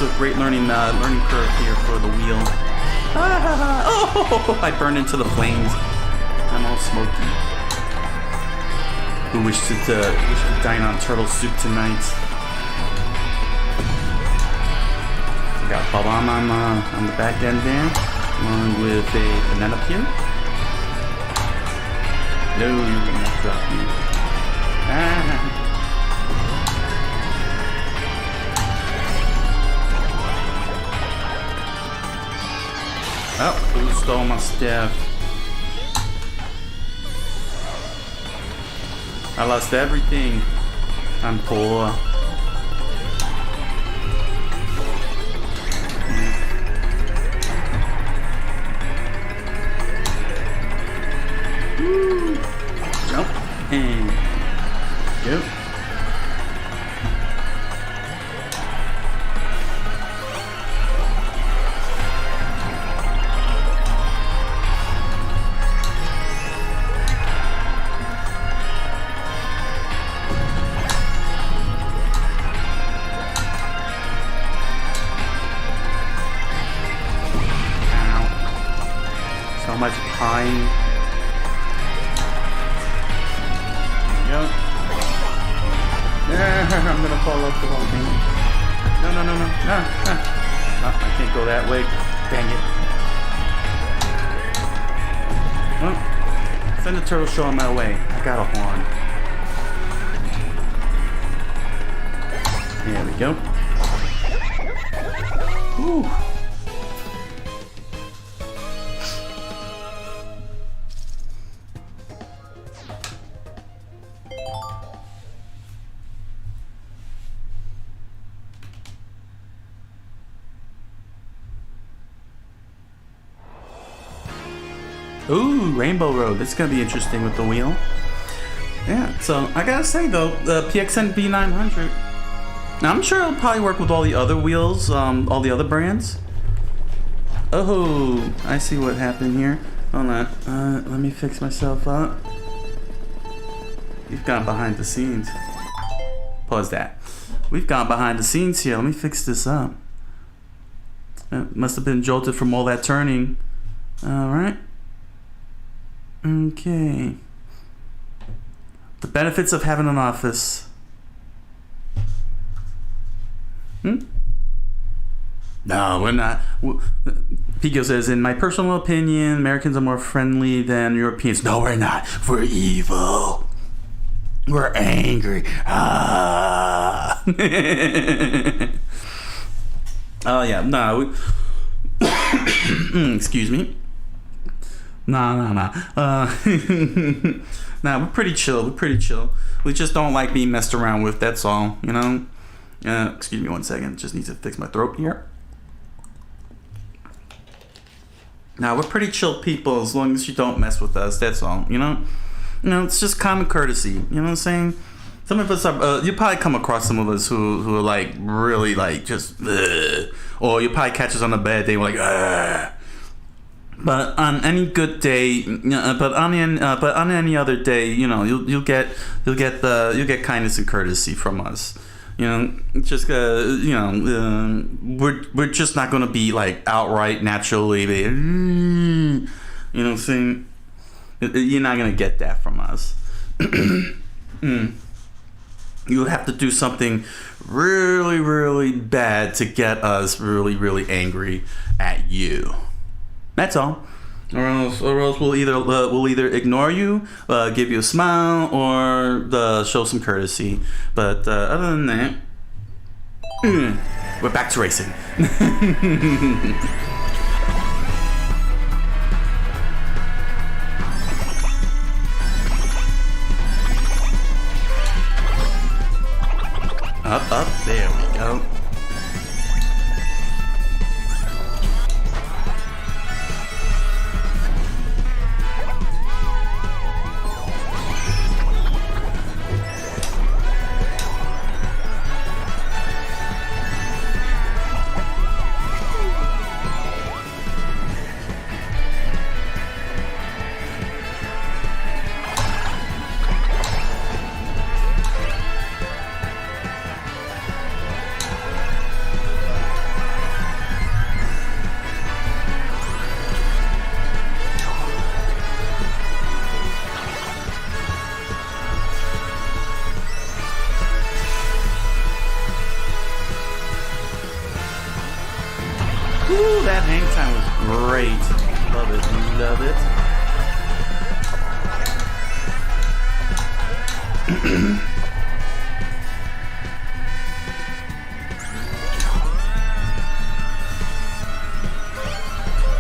Speaker 1: a great learning curve here for the wheel. Oh, I burned into the flames. I'm all smoky. Who wish to dine on turtle soup tonight? We got Babam on the back end there, along with a banana peel. No, you're gonna drop me. Oh, who stole my stuff? I lost everything. I'm poor. Woo. Jump and go. behind. There you go. I'm gonna fall off the whole thing. No. Oh, I can't go that way. Dang it. Well, send the turtle show on my way. I got a horn. There we go. Whew. Ooh, Rainbow Road. That's gonna be interesting with the wheel. Yeah, so I gotta say though, the PXN V900, I'm sure it'll probably work with all the other wheels, all the other brands. Oh, I see what happened here. Hold on, let me fix myself up. We've gone behind the scenes. Pause that. We've gone behind the scenes here. Let me fix this up. It must have been jolted from all that turning. All right. Okay. The benefits of having an office. No, we're not. Pico says, in my personal opinion, Americans are more friendly than Europeans. No, we're not. We're evil. We're angry. Ah. Oh, yeah. No. Excuse me. Nah. Nah, we're pretty chill. We just don't like being messed around with, that's all, you know? Excuse me 1 second. Just need to fix my throat here. Now, we're pretty chill people as long as you don't mess with us, that's all, you know? You know, it's just common courtesy, you know what I'm saying? Some of us are, you probably come across some of us who are like, really like, just, ugh. Or you probably catch us on a bad day, we're like, ugh. But on any good day, but on any other day, you know, you'll get kindness and courtesy from us. You know, just you know, we're just not gonna be like outright naturally. You know what I'm saying? You're not gonna get that from us. You have to do something really, really bad to get us really, really angry at you. That's all. Or else we'll either ignore you, give you a smile, or show some courtesy. But other than that, we're back to racing. Up, there we go. Ooh, that hang time was great. Love it.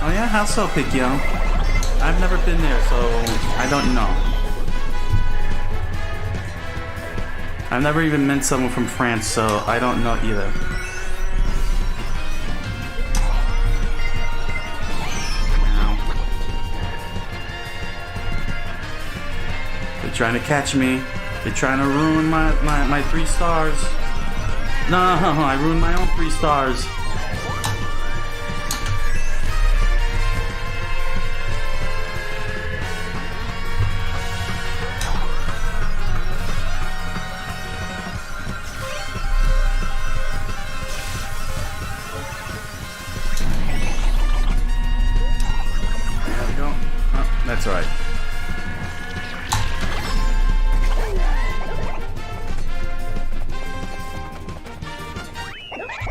Speaker 1: Oh yeah, how so, Picchio? I've never been there, so I don't know. I've never even met someone from France, so I don't know either. They're trying to catch me. They're trying to ruin my 3 stars. No, I ruined my own 3 stars. There we go. Oh.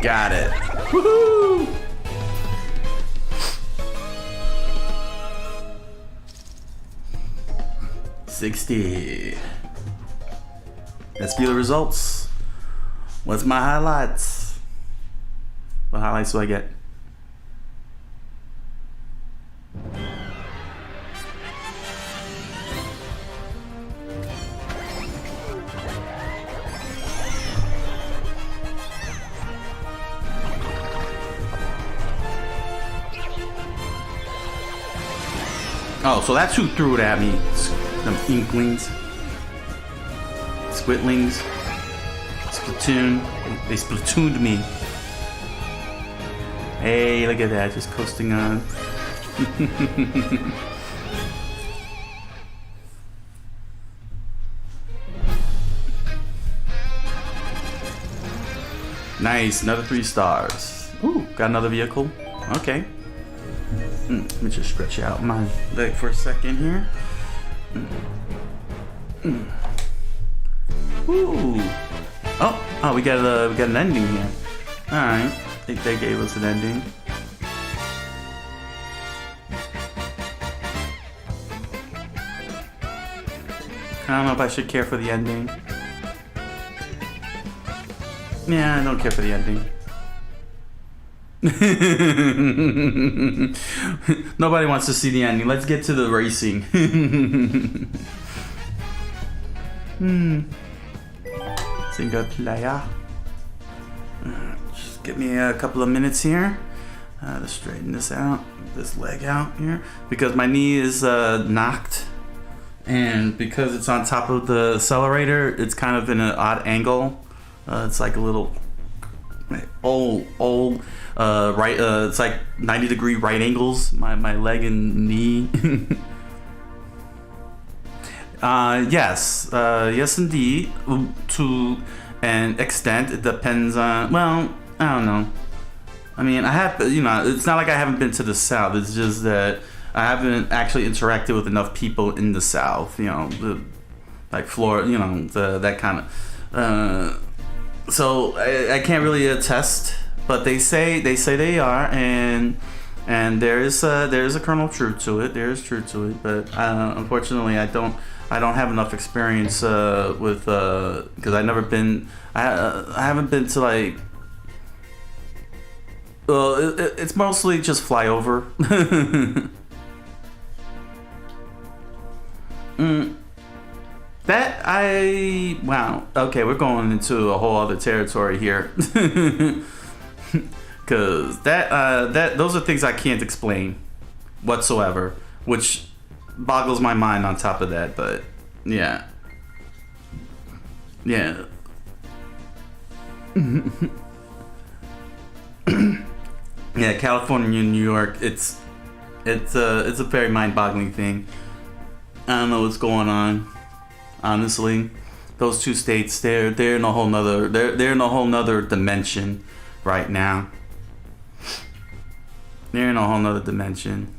Speaker 1: Got it. Woohoo! $60. Let's view the results. What's my highlights? What highlights do I get? Oh, so that's who threw it at me. Them inklings. Squitlings. Splatoon. They splatooned me. Hey, look at that. Just coasting on. Nice. Another 3 stars. Ooh, got another vehicle. Okay. Let me just stretch out my leg for a second here. Ooh. Oh, we got an ending here. All right. I think they gave us an ending. I don't know if I should care for the ending. Yeah, I don't care for the ending. Nobody wants to see the ending. Let's get to the racing. Single player. Just give me a couple of minutes here to straighten this out, this leg out here, because my knee is knocked, and because it's on top of the accelerator, it's kind of in an odd angle. It's like a little old right. It's like 90-degree right angles. My leg and knee. Yes, yes, indeed. To an extent, it depends on. Well, I don't know. I mean, I have. It's not like I haven't been to the South. It's just that I haven't actually interacted with enough people in the South. Like Florida. That kind of. So I can't really attest, but they say they are, and there is a kernel of truth to it. There is truth to it, but unfortunately I don't have enough experience with because I've never been. I haven't been to like. Well, it's mostly just flyover. Wow. Okay, we're going into a whole other territory here. Cause those are things I can't explain whatsoever, which boggles my mind on top of that, but yeah. Yeah. Yeah, California and New York, it's a very mind-boggling thing. I don't know what's going on. Honestly, those two states, they're in a whole nother dimension right now. They're in a whole nother dimension.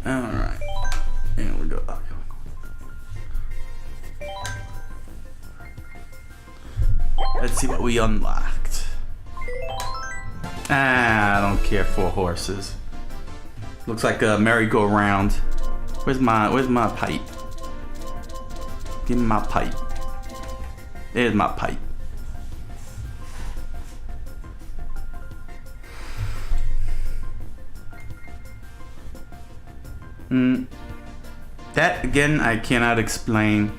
Speaker 1: Alright. Here we go. Let's see what we unlocked. I don't care for horses. Looks like a merry-go-round. Where's my pipe? Give me my pipe. There's my pipe. That again, I cannot explain.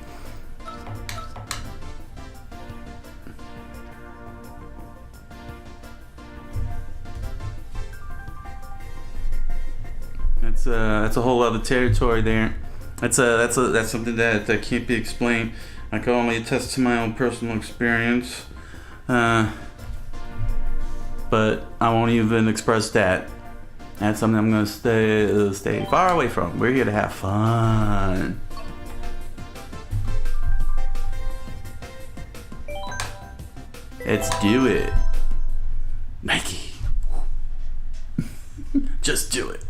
Speaker 1: That's a whole other territory there. That's something that can't be explained. I can only attest to my own personal experience, but I won't even express that. That's something I'm gonna stay far away from. We're here to have fun. Let's do it, Nike. Just do it.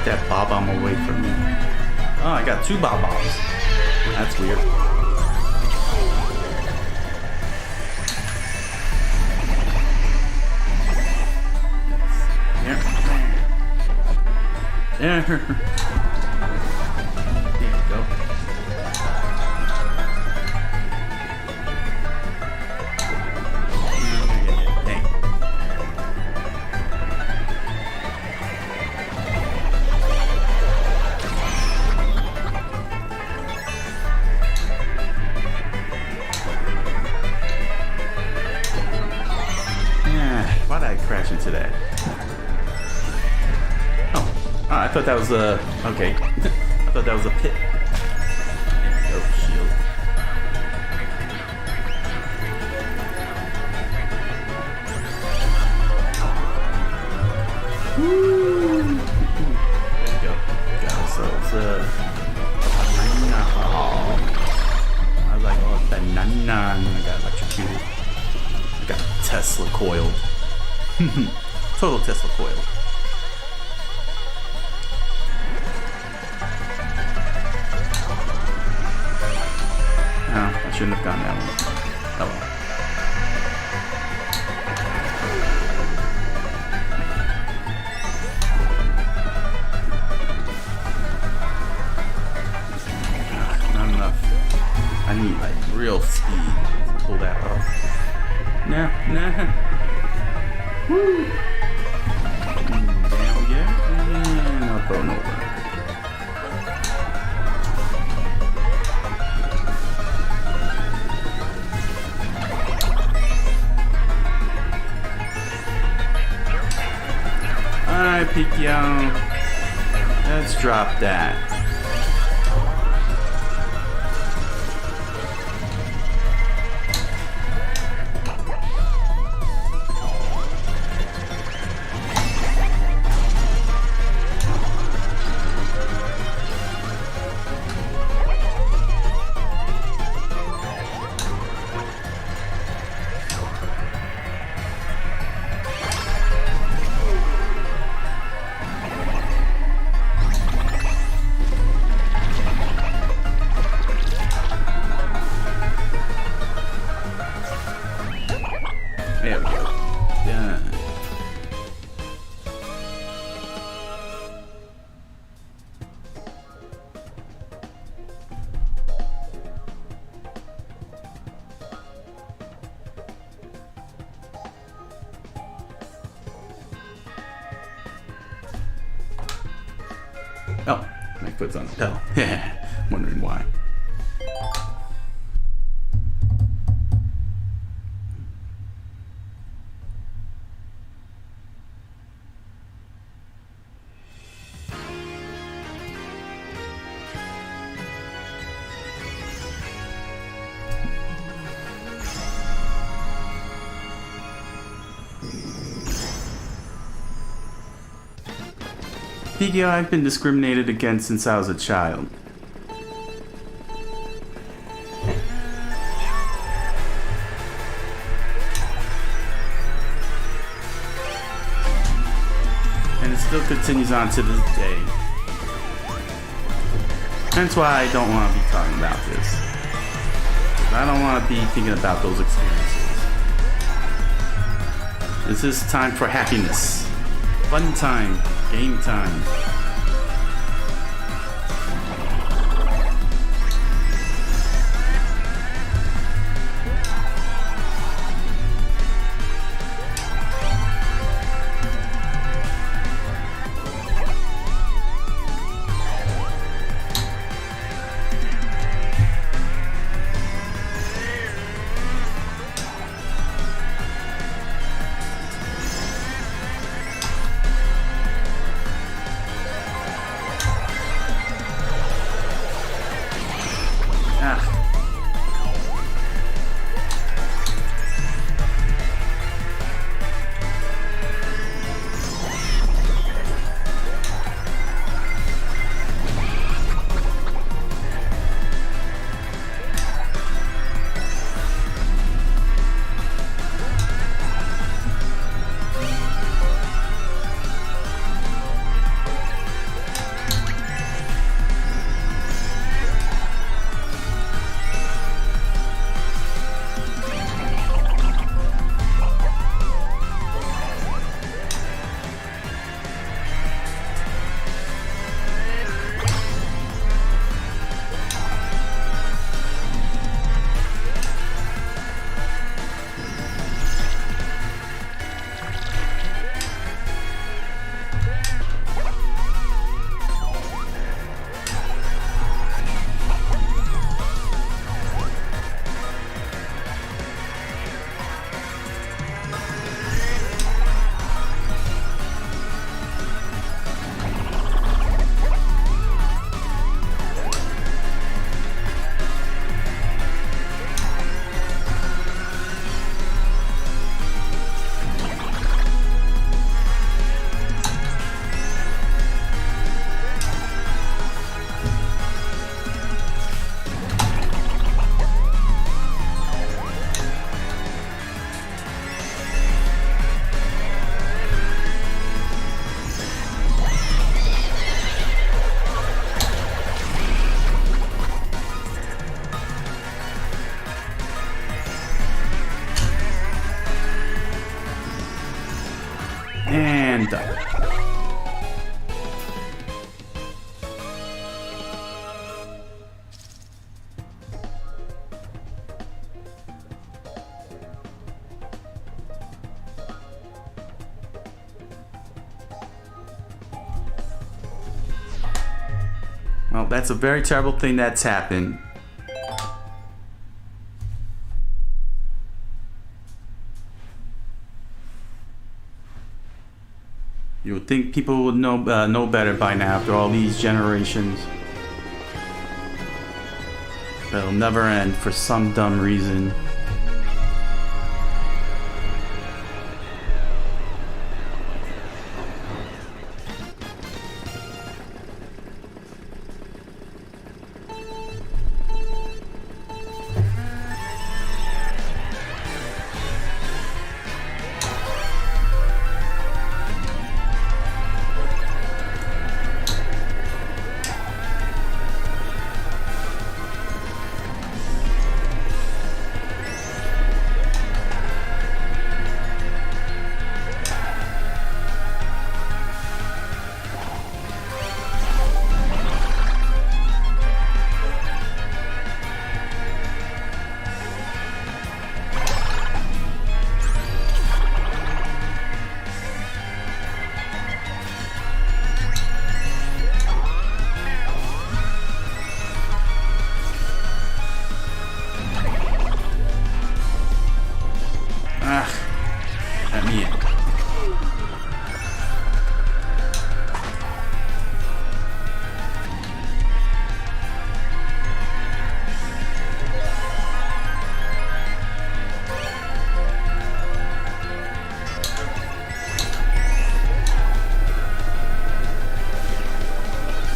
Speaker 1: That bomb away from me. Oh, I got 2 bombs. That's weird. Yeah. There you go. Why'd I crash into that? Oh, I thought that was a... Okay. I thought that was a pit. There we go, shield. Woo! There we go. Got ourselves a banana. Oh. I was like, oh, banana. And then I got electrocuted. I got Tesla coiled. Total Tesla coil. Oh, I shouldn't have gone that one. Oh well. Not enough. I need like real speed to pull that off. Nah. Woo! Down we go. And I'll throw it over. Alright, Picchio. Let's drop that. There we go. Done. Oh, my foot's on the pedal. Wondering why. Piggy, I've been discriminated against since I was a child. still continues on to this day. That's why I don't want to be talking about this. I don't want to be thinking about those experiences. This is time for happiness. Fun time. Game time. And done. Well, that's a very terrible thing that's happened. You would think people would know better by now after all these generations. But it'll never end for some dumb reason.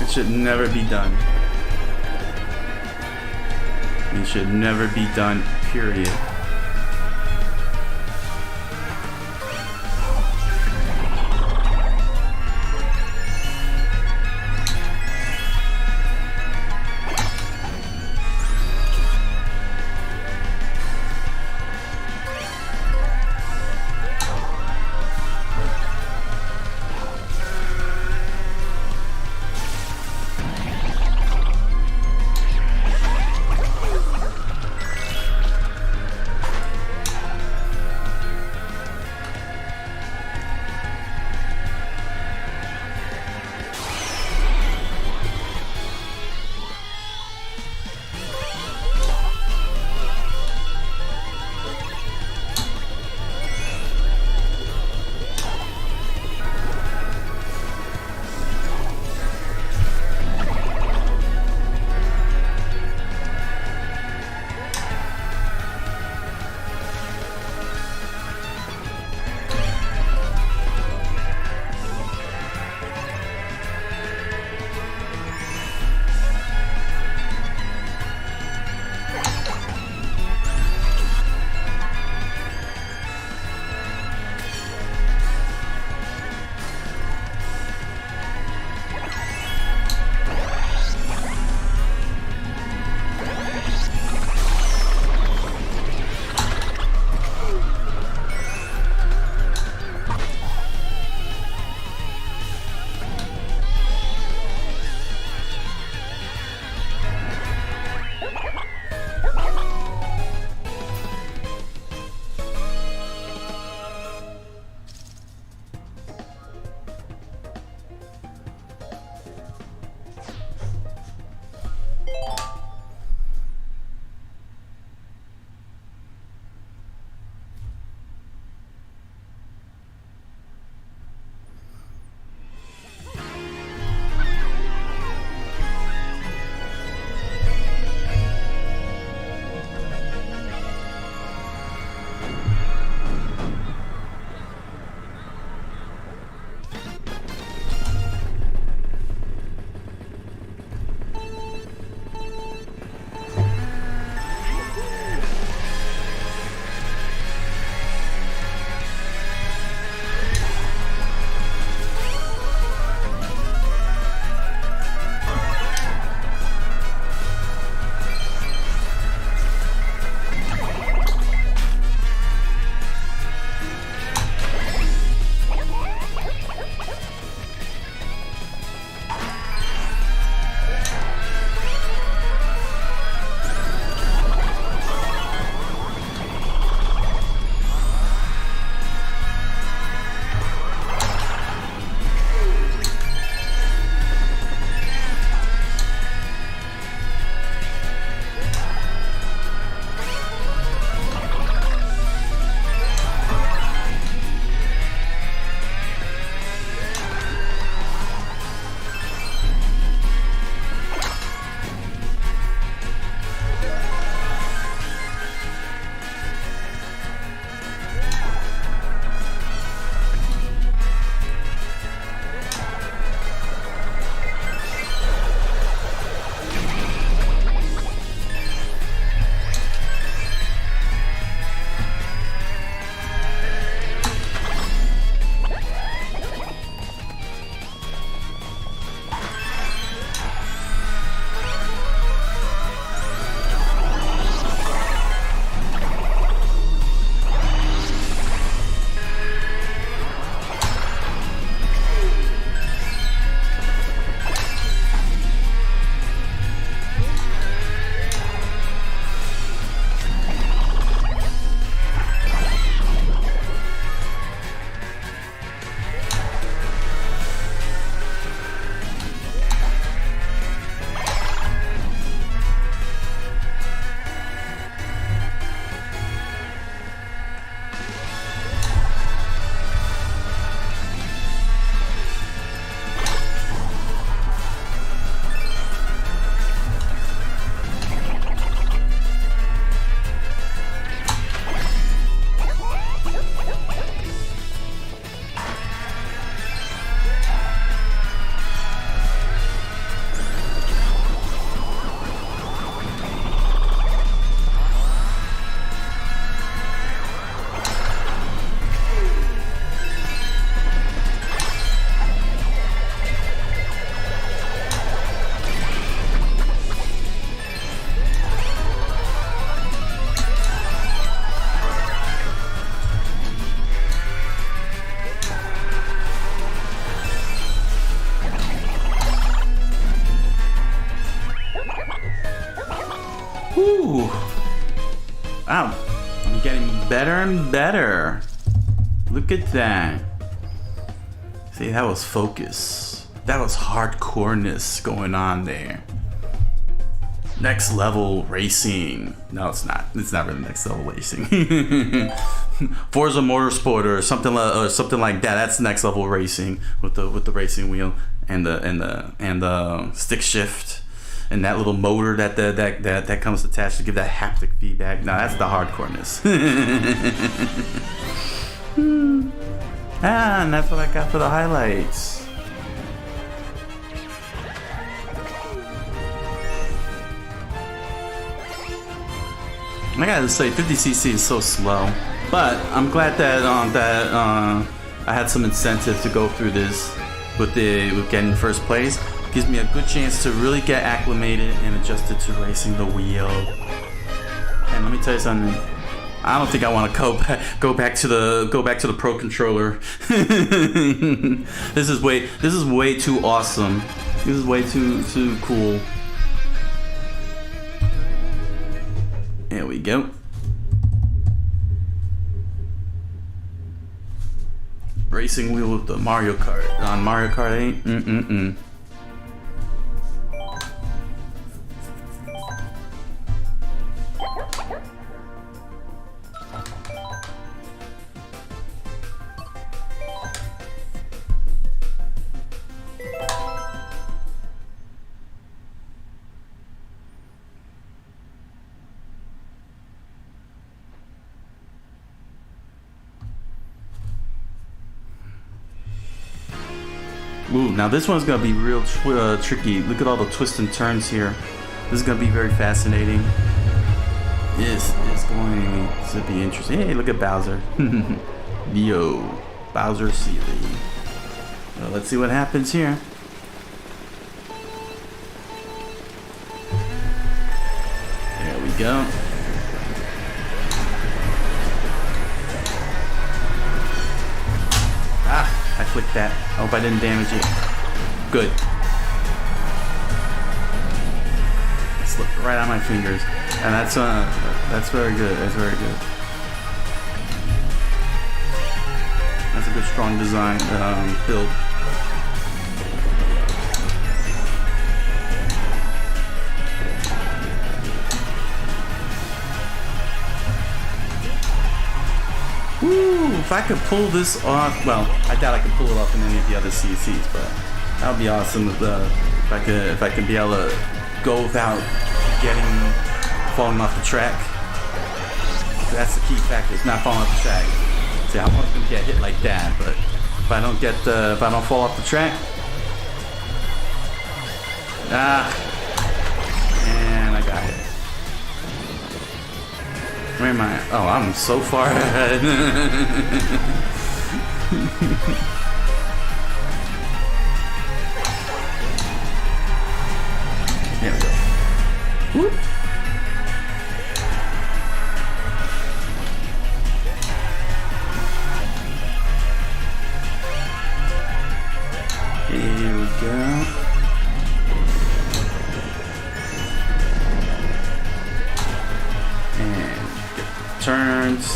Speaker 1: Should never be done. It should never be done, period. Whew. Wow, I'm getting better and better. Look at that. See, that was focus. That was hardcoreness going on there. Next level racing. No, it's not. It's not really next level racing. Forza Motorsport or something like that. That's next level racing with the racing wheel and the stick shift and that little motor that comes attached to give that haptic feedback. No, that's the hardcoreness. And that's what I got for the highlights. I gotta say, 50cc is so slow, but I'm glad that I had some incentive to go through this with getting first place. Gives me a good chance to really get acclimated and adjusted to racing the wheel. And let me tell you something. I don't think I want to go back to the Pro controller. This is way too awesome. This is way too cool. There we go. Racing wheel with the Mario Kart on Mario Kart 8. Ooh, now this one's gonna be real tricky. Look at all the twists and turns here. This is gonna be very fascinating. This is going to be interesting. Hey, look at Bowser. Yo, Bowser Seeley. Well, let's see what happens here. There we go. I flicked that. I hope I didn't damage it. Good. It slipped right on my fingers. And that's very good. That's very good. That's a good strong design build. Woo! If I could pull this off, well, I doubt I could pull it off in any of the other CCs, but that would be awesome if I could be able to go without falling off the track. That's the key factor, it's not falling off the track. See, I'm not gonna get hit like that, but if I don't fall off the track, and I got it. Where am I? Oh, I'm so far ahead. There we go. Whoop. Here we go. Turns.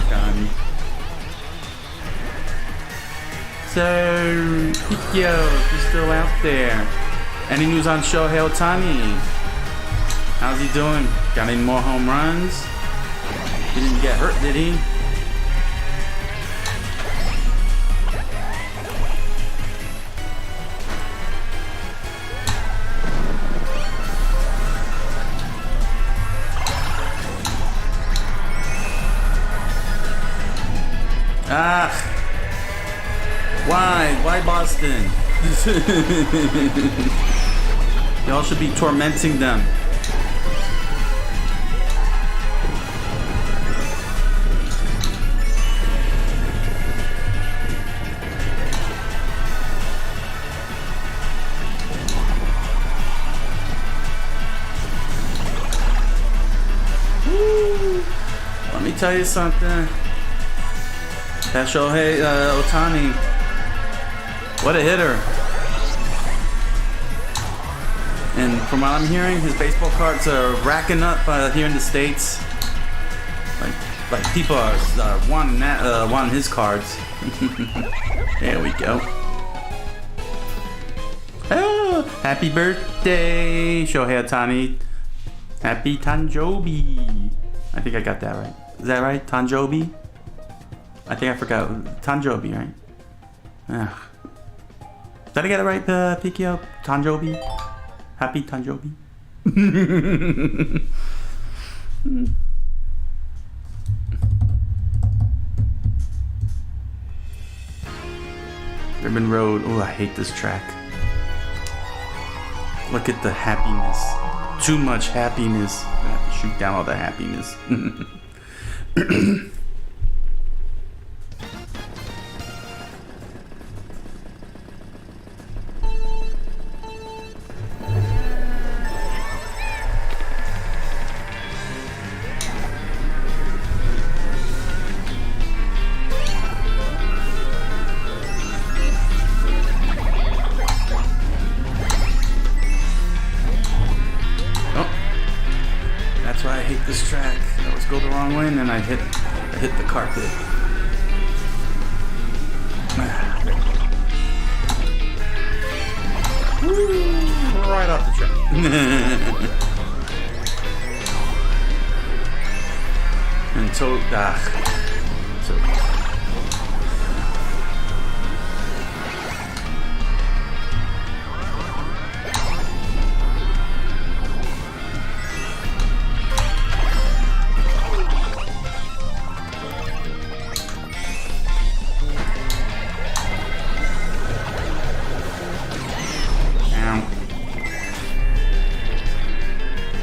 Speaker 1: Done. So, Kikyo, he's still out there. Any news on Shohei Ohtani? How's he doing? Got any more home runs? He didn't get hurt, did he? Why Boston? Y'all should be tormenting them. Woo! tell you something. That Shohei Ohtani, what a hitter. And from what I'm hearing, his baseball cards are racking up here in the States. Like people are wanting his cards. There we go. Oh, happy birthday, Shohei Ohtani. Happy Tanjobi. I think I got that right. Is that right? Tanjobi? I think I forgot. Tanjobi, right? Ugh. Did I get it right, Pikio? Tanjobi? Happy Tanjobi? Ribbon Road. Oh, I hate this track. Look at the happiness. Too much happiness. I'm gonna have to shoot down all the happiness. That's why I hate this track. I always go the wrong way and then I hit the carpet. Right off the track. And so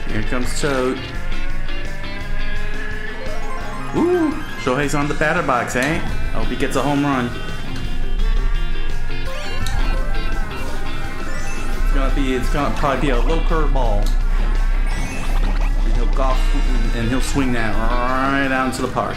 Speaker 1: here comes Toad. Ooh, Shohei's on the batter box, eh? I hope he gets a home run. It's gonna probably be a low curve ball. And he'll golf and he'll swing that right out into the park.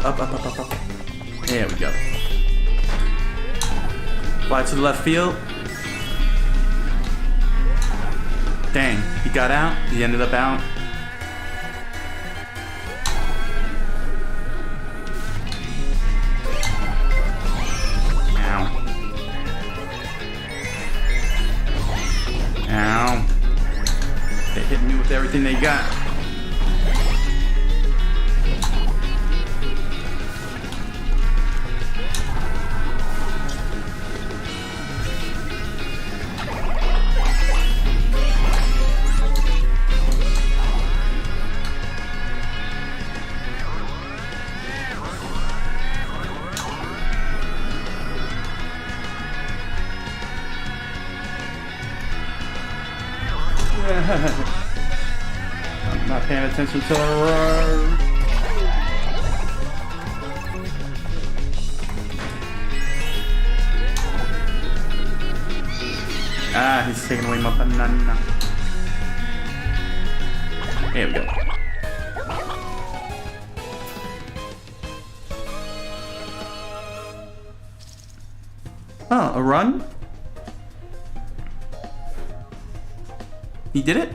Speaker 1: Up. There we go. Fly to the left field. Dang, he got out. He ended up out. Ow. Ow. They hit me with everything they got. I'm not paying attention to the road. Ah, he's taking away my banana. There we go. Oh, a run? He did it?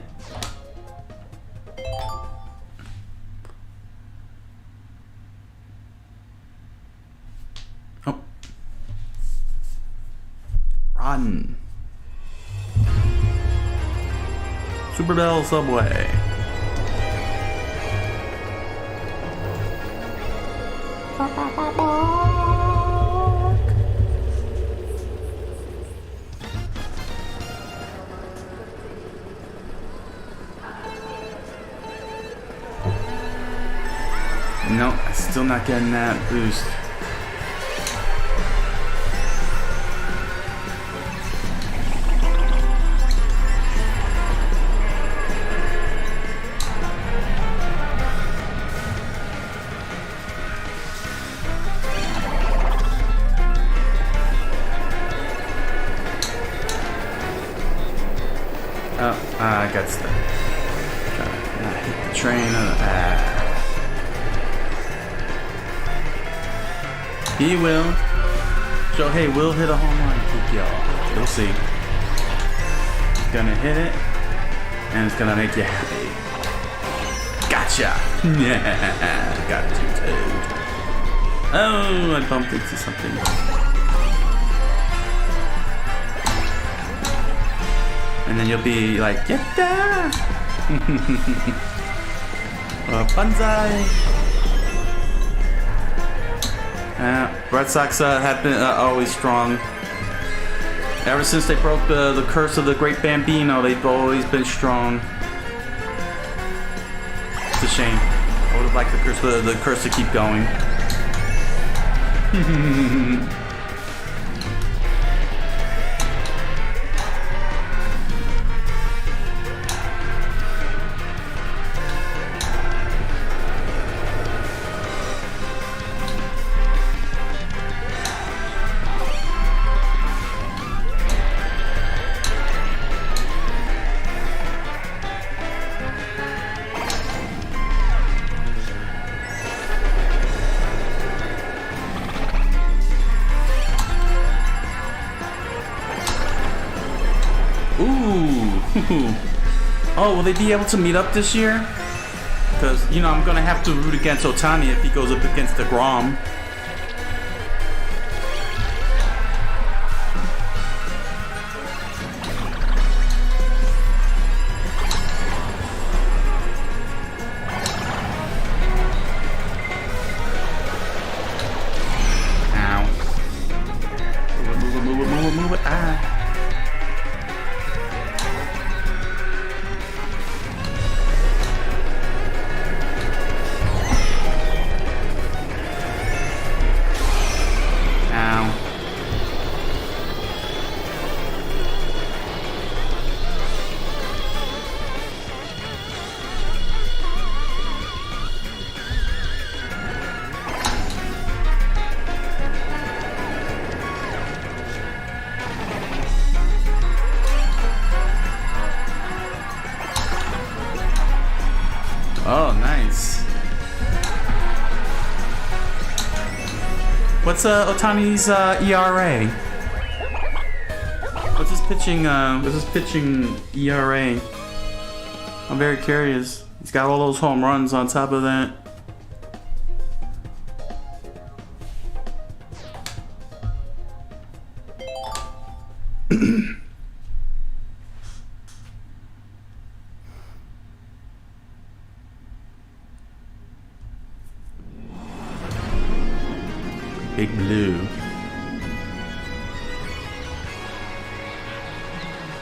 Speaker 1: Oh. Run. Super Bell Subway. No, No, I'm still not getting that boost. Oh, I got stuck. Trying to not hit the train. He will. Shohei will hit a home run, y'all. You'll see. He's gonna hit it, and it's gonna make you happy. Gotcha! Yeah, got you, Toad. Oh, I bumped into something. And then you'll be like, get there! Banzai! Red Sox have been always strong. Ever since they broke the curse of the Great Bambino, they've always been strong. It's a shame. I would have liked the curse to keep going. Oh, will they be able to meet up this year? Because, you know, I'm going to have to root against Otani if he goes up against the Grom. Ow. Move it. Ah. Oh, nice. What's Otani's ERA? What's his pitching ERA? I'm very curious. He's got all those home runs on top of that. Big Blue.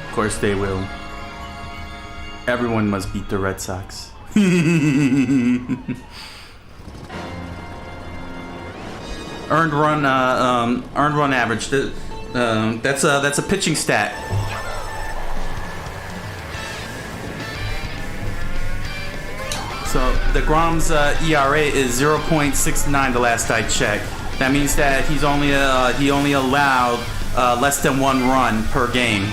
Speaker 1: Of course they will. Everyone must beat the Red Sox. Earned run average. That's a pitching stat. So the Grom's ERA is 0.69 the last I checked. That means that he only allowed less than one run per game.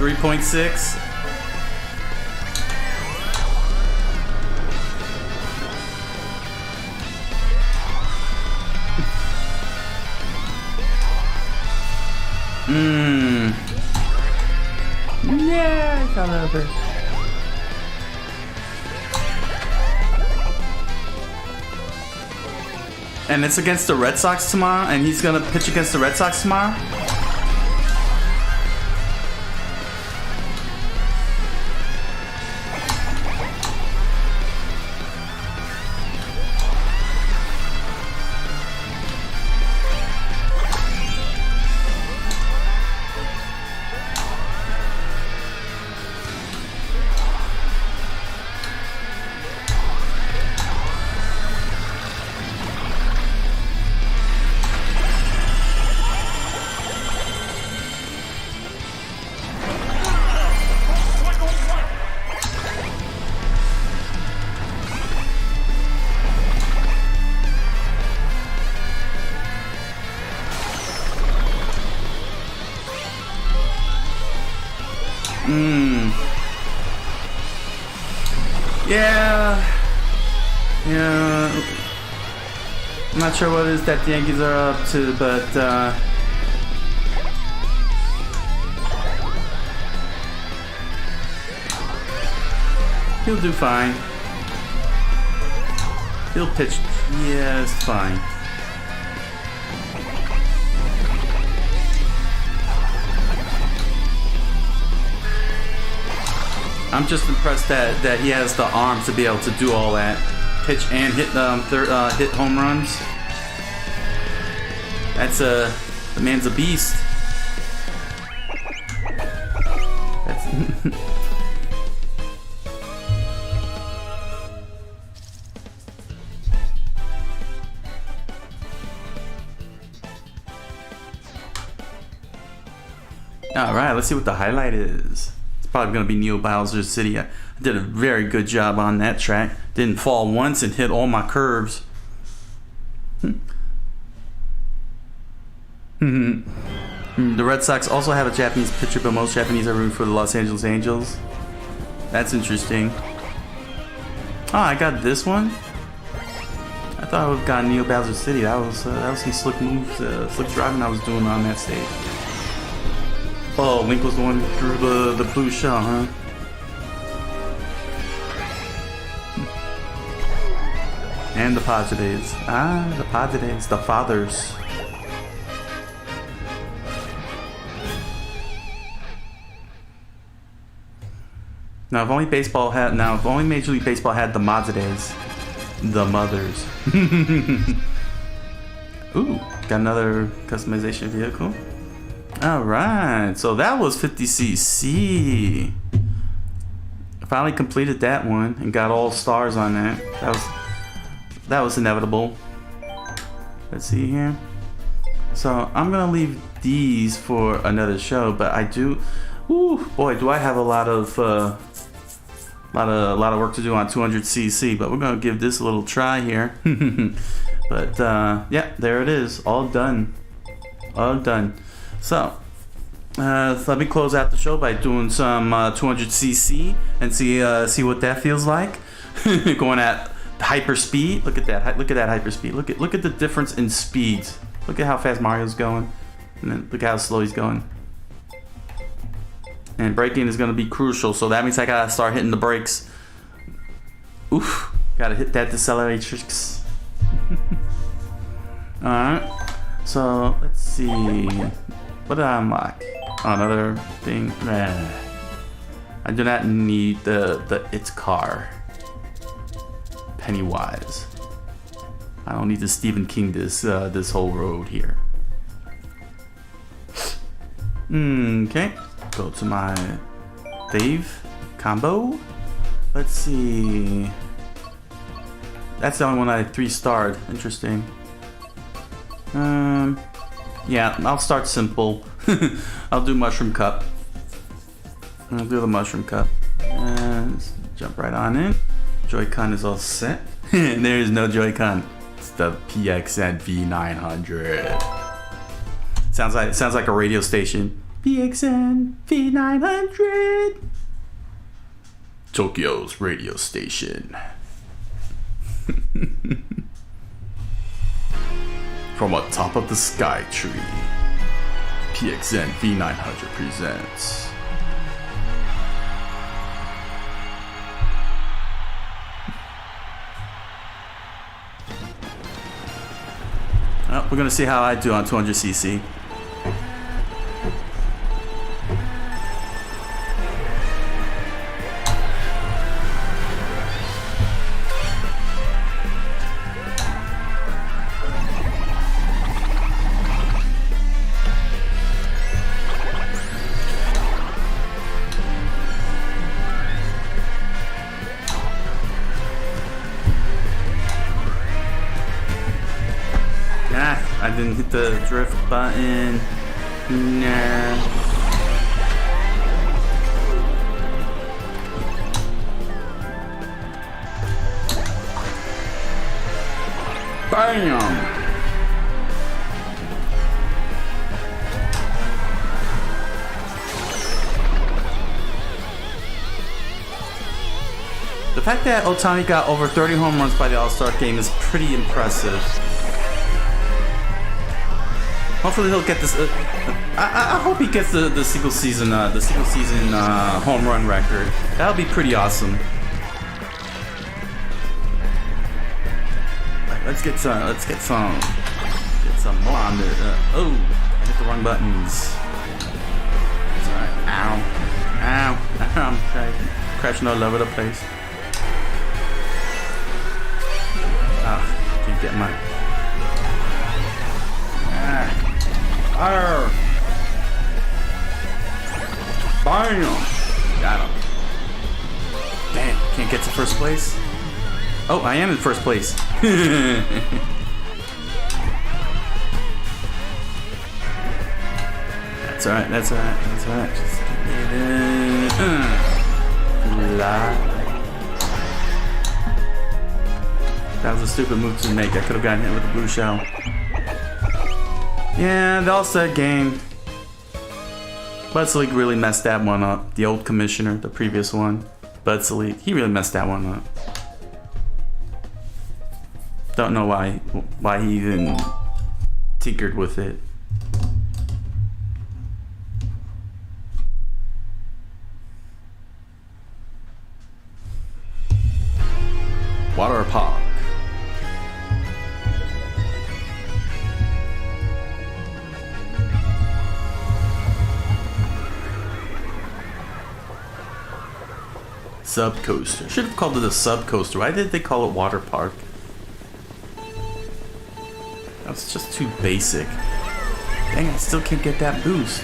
Speaker 1: .6. Yeah, I got over. And it's against the Red Sox tomorrow, and he's gonna pitch against the Red Sox tomorrow? Yeah. I'm not sure what it is that the Yankees are up to, but he'll do fine. He'll pitch just fine. I'm just impressed that he has the arms to be able to do all that. Pitch and hit hit home runs. That's the man's a beast. That's all right. Let's see what the highlight is. It's probably gonna be Neo Bowser's City. I did a very good job on that track. Didn't fall once and hit all my curves. The Red Sox also have a Japanese pitcher, but most Japanese are rooting for the Los Angeles Angels. That's interesting. Oh, I got this one. I thought I would have gotten Neo Bowser City. That was some slick moves, slick driving I was doing on that stage. Oh, Link was the one who threw the blue shell, huh? And the Padres. Ah, the Padres, the fathers. Now, if only Major League Baseball had the Madres, the mothers. Ooh, got another customization vehicle. All right, so that was 50cc. I finally completed that one and got all stars on that. That was inevitable. Let's see here. So I'm gonna leave these for another show, but I do. Ooh, boy, do I have a lot of work to do on 200cc. But we're gonna give this a little try here. But yeah, there it is, all done, all done. So let me close out the show by doing some 200cc and see what that feels like. Going at hyper speed. Look at that. Look at that hyper speed. Look at the difference in speeds. Look at how fast Mario's going, and then look how slow he's going. And braking is going to be crucial, so that means I gotta start hitting the brakes. Oof! Gotta hit that deceleratrix. All right. So let's see. What did I unlock? Oh, another thing. I do not need the It's car. Pennywise. I don't need to Stephen King this whole road here. Okay. Go to my save combo. Let's see. That's the only one I 3-starred. Interesting. Yeah, I'll start simple. I'll do Mushroom Cup. I'll do the Mushroom Cup. And jump right on in. Joy-Con is all set. There is no Joy-Con. It's the PXN V900. Sounds like a radio station. PXN V900. Tokyo's radio station. From atop of the sky tree, PXN V900 presents. Well, we're gonna see how I do on 200cc. I didn't hit the drift button. Nah. Bam! The fact that Otani got over 30 home runs by the All-Star game is pretty impressive. Hopefully he'll get this. I hope he gets the single season home run record. That'll be pretty awesome. Right, let's get some more on there. Oh, I hit the wrong buttons. It's alright. Ow. I'm crashing all over the place. Can't get my. Arr! Bam! Got him. Damn, can't get to first place? Oh, I am in first place. That's alright. Just get it in. That was a stupid move to make. I could have gotten hit with a blue shell. Yeah, the All-Star game. Bud Selig really messed that one up. The old commissioner, the previous one. Bud Selig, he really messed that one up. Don't know why he even tinkered with it. Water park. Sub coaster. Should have called it a sub coaster. Why did they call it water park? That's just too basic. Dang, I still can't get that boost.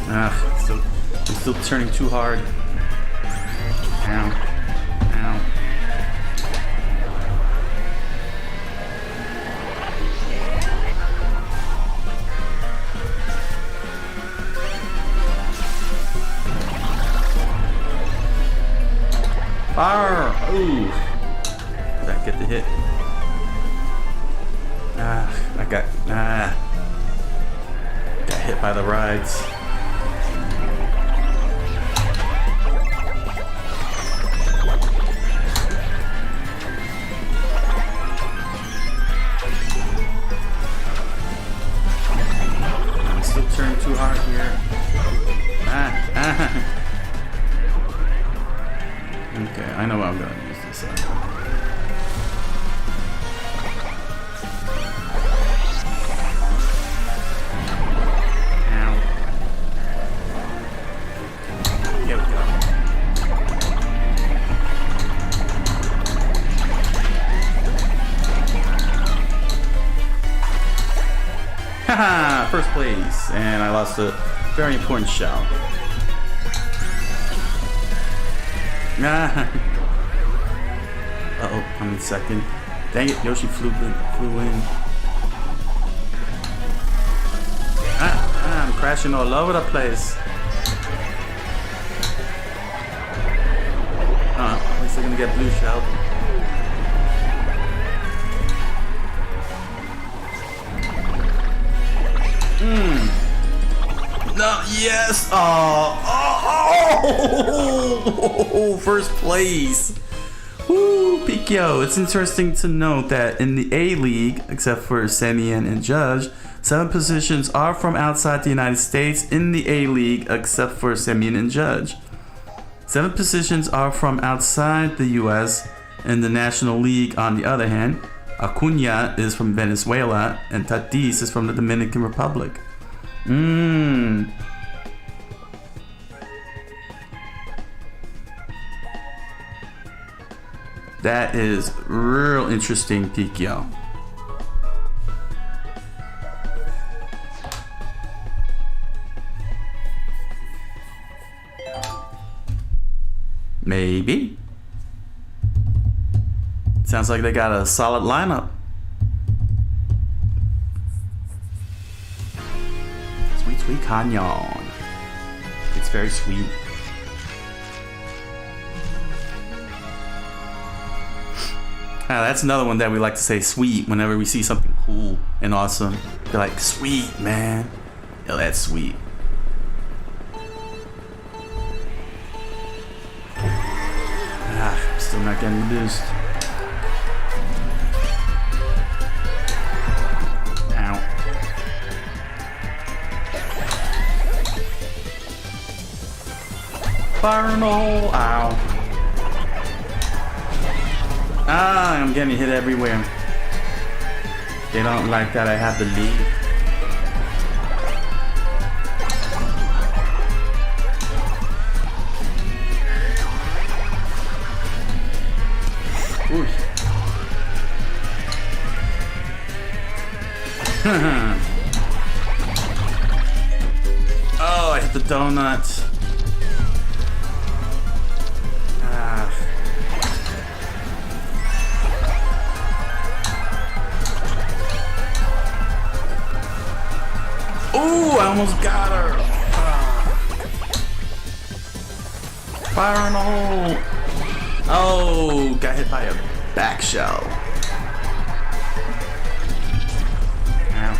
Speaker 1: I'm still turning too hard. Ow. Fire! Ooh! Did I get the hit? I got hit by the rides. I'm still turning too hard here. Okay, I know what I'm gonna use this on. Ow. Here we go. Haha! First place, and I lost a very important shell. Uh-oh, I'm in second. Dang it, Yoshi flew in. I'm crashing all over the place. At least I'm gonna get blue shell. No, yes! Oh, first place! Woo, Picchio. It's interesting to note that in the A League, except for Semyon and Judge, 7 positions are from outside the United States in the A League, except for Semyon and Judge. 7 positions are from outside the US in the National League. On the other hand, Acuna is from Venezuela and Tatis is from the Dominican Republic. That is real interesting, Picchio. Maybe. Sounds like they got a solid lineup. Sweet Canyon. It's very sweet. That's another one that we like to say sweet whenever we see something cool and awesome. They're like, sweet, man. Yo, that's sweet. Still not getting the boost. Ow. Fire in the hole. Ow. Ah, I'm getting hit everywhere. They don't like that I have the lead. Ooh. Oh, I hit the donut. Ah. Ooh, I almost got her. Fire in the hole. Oh, got hit by a back shell. Ow.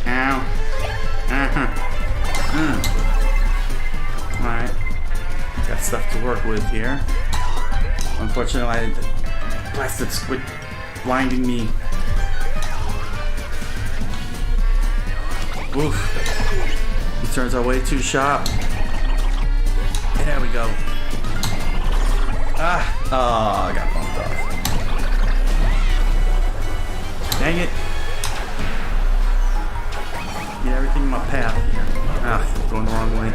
Speaker 1: Ow. Alright. Got stuff to work with here. Unfortunately, the blasted squid blinding me. Oof. He turns out way too sharp. There we go. Ah. Oh, I got bumped off. Dang it. Get everything in my path here. Ah, going the wrong way.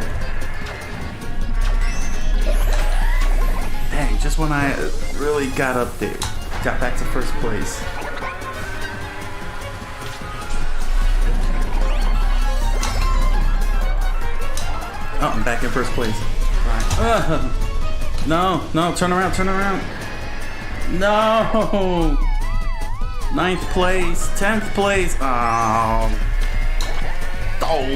Speaker 1: Dang, just when I really got up there. Got back to first place. Oh, I'm back in first place. Right. No, no, turn around, turn around. No! 9th place, 10th place. Oh. Oh.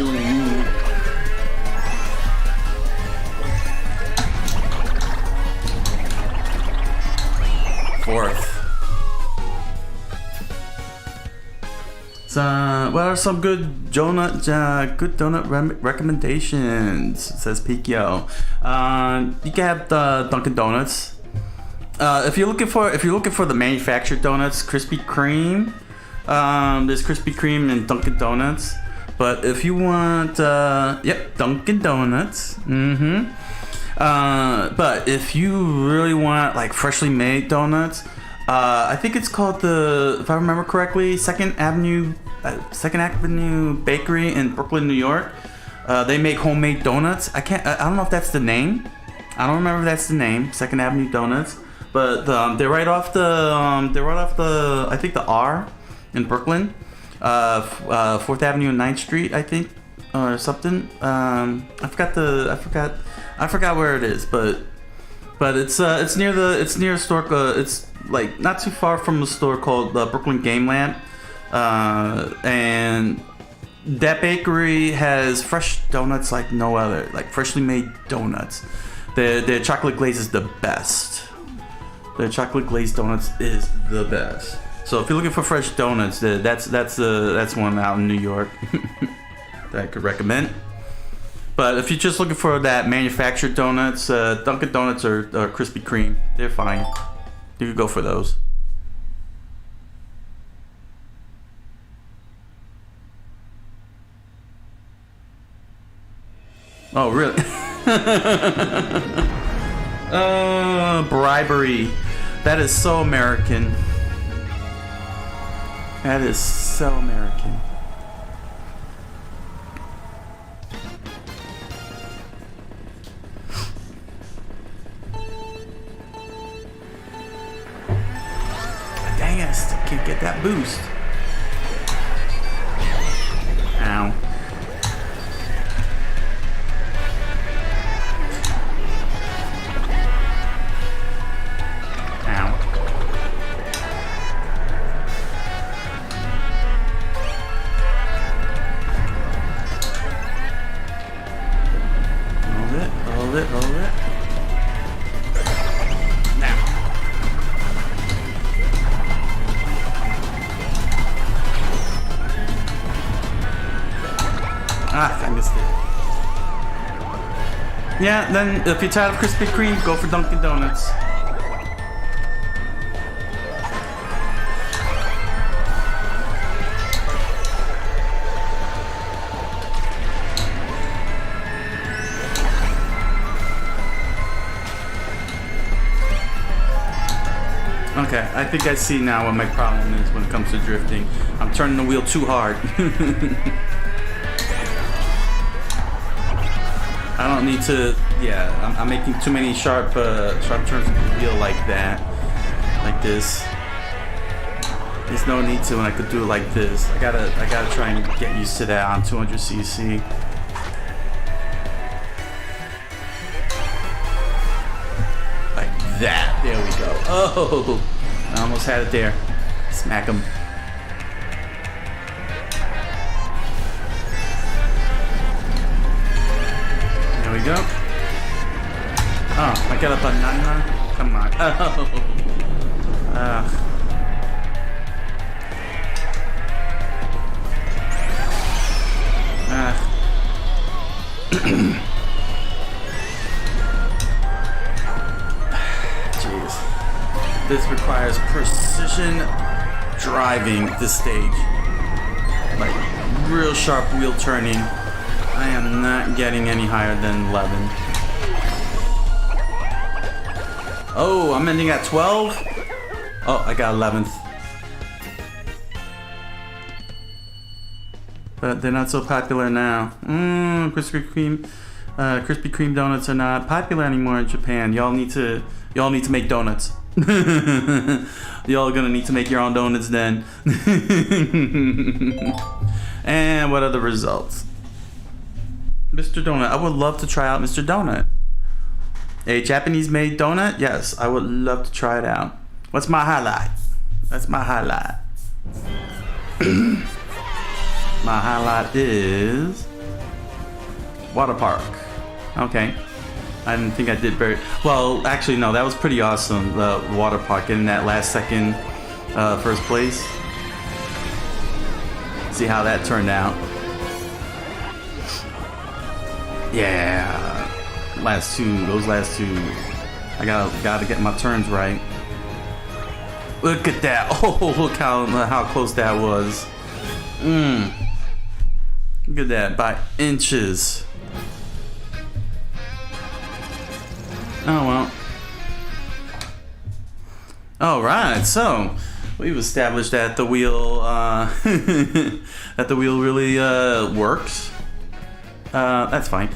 Speaker 1: 4th. So, what are some good donut recommendations? Says Pikio. You can have the Dunkin' Donuts. If you're looking for the manufactured donuts, Krispy Kreme. There's Krispy Kreme and Dunkin' Donuts. But if you want, Dunkin' Donuts. But if you really want like freshly made donuts, I think it's called if I remember correctly, Second Avenue Bakery in Brooklyn, New York. They make homemade donuts. I don't know if that's the name. I don't remember if that's the name. Second Avenue Donuts. But they're right off the I think the R in Brooklyn, 4th Avenue and 9th Street, I think, or something. I forgot where it is, but it's near a store. It's like not too far from a store called Brooklyn Game Lamp, and that bakery has fresh donuts like no other, like freshly made donuts. Their chocolate glaze is the best. Their chocolate glazed donuts is the best. So if you're looking for fresh donuts, that's one out in New York that I could recommend. But if you're just looking for that manufactured donuts, Dunkin' Donuts or Krispy Kreme, they're fine. You could go for those. Oh, really? Bribery. That is so American. That is so American. Dang it, I still can't get that boost. Ow. Hold it. Now. Ah, I missed it. Yeah, then if you're tired of Krispy Kreme, go for Dunkin' Donuts. Okay, I think I see now what my problem is when it comes to drifting. I'm turning the wheel too hard. I don't need to, yeah, I'm making too many sharp turns of the wheel like that. Like this. There's no need to when I could do it like this. I gotta try and get used to that on 200cc. That. There we go. Oh, I almost had it there. Smack him. There we go. Oh, I got a banana. Come on. Oh. This requires precision driving this stage. Like real sharp wheel turning. I am not getting any higher than 11. Oh, I'm ending at 12? Oh, I got 11th. But they're not so popular now. Krispy Kreme donuts are not popular anymore in Japan. Y'all need to make donuts. Y'all gonna need to make your own donuts then. And what are the results? Mr. Donut. I would love to try out Mr. Donut. A Japanese made donut? Yes, I would love to try it out. What's my highlight? That's my highlight. My highlight is water park. Okay. I didn't think I did very well. Actually, no, that was pretty awesome. The water park in that last second, first place. See how that turned out. Yeah, those last two. I gotta get my turns right. Look at that! Oh, look how close that was. Look at that, by inches. Oh well. All right, so we've established that the wheel really works. That's fine.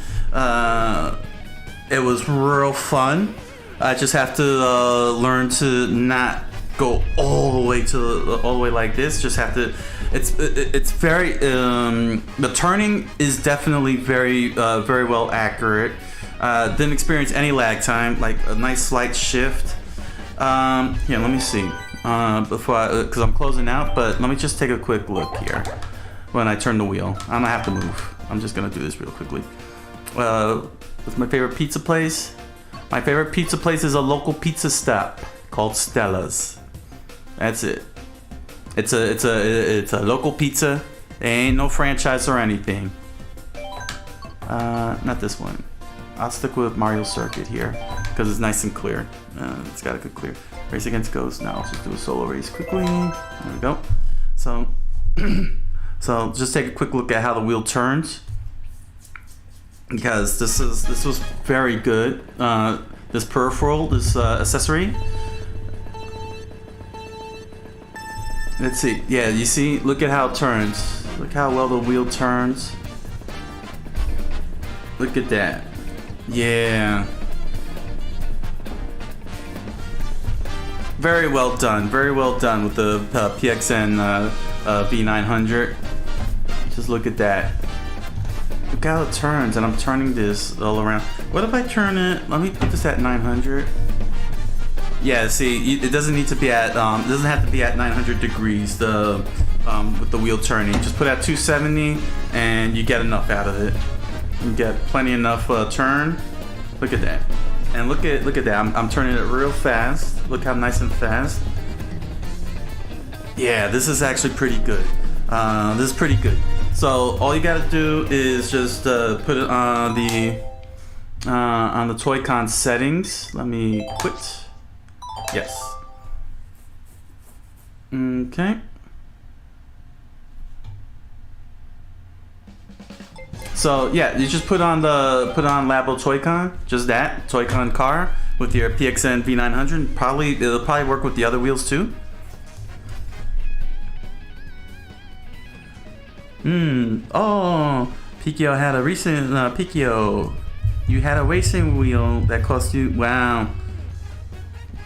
Speaker 1: It was real fun. I just have to learn to not go all the way like this. Just have to. It's very the turning is definitely very well accurate. Didn't experience any lag time, like a nice slight shift. Here, let me see. Because I'm closing out, but let me just take a quick look here when I turn the wheel. I don't have to move. I'm just gonna do this real quickly. What's my favorite pizza place? My favorite pizza place is a local pizza stop called Stella's. That's it. It's a local pizza. There ain't no franchise or anything. Not this one. I'll stick with Mario Circuit here because it's nice and clear. It's got a good clear. Race against Ghost. Now let's just do a solo race quickly. There we go. So, so just take a quick look at how the wheel turns because this was very good. This peripheral, this accessory. Let's see. Yeah, you see. Look at how it turns. Look how well the wheel turns. Look at that. Yeah. Very well done. Very well done with the PXN V900. Just look at that. Look how it turns, and I'm turning this all around. What if I turn it? Let me put this at 900. Yeah. See, it doesn't need to be at. It doesn't have to be at 900 degrees. With the wheel turning, just put at 270, and you get enough out of it. You get plenty enough turn. Look at that, and look at that. I'm turning it real fast. Look how nice and fast. Yeah, this is actually pretty good. This is pretty good. So all you gotta do is just put it on the Toy-Con settings. Let me quit. Yes. Okay. So yeah, you just put on Labo Toy-Con, just that Toy-Con car. with your PXN V900. It'll probably work with the other wheels too. Oh, Pikio had a recent Pikio. You had a racing wheel that cost you. Wow.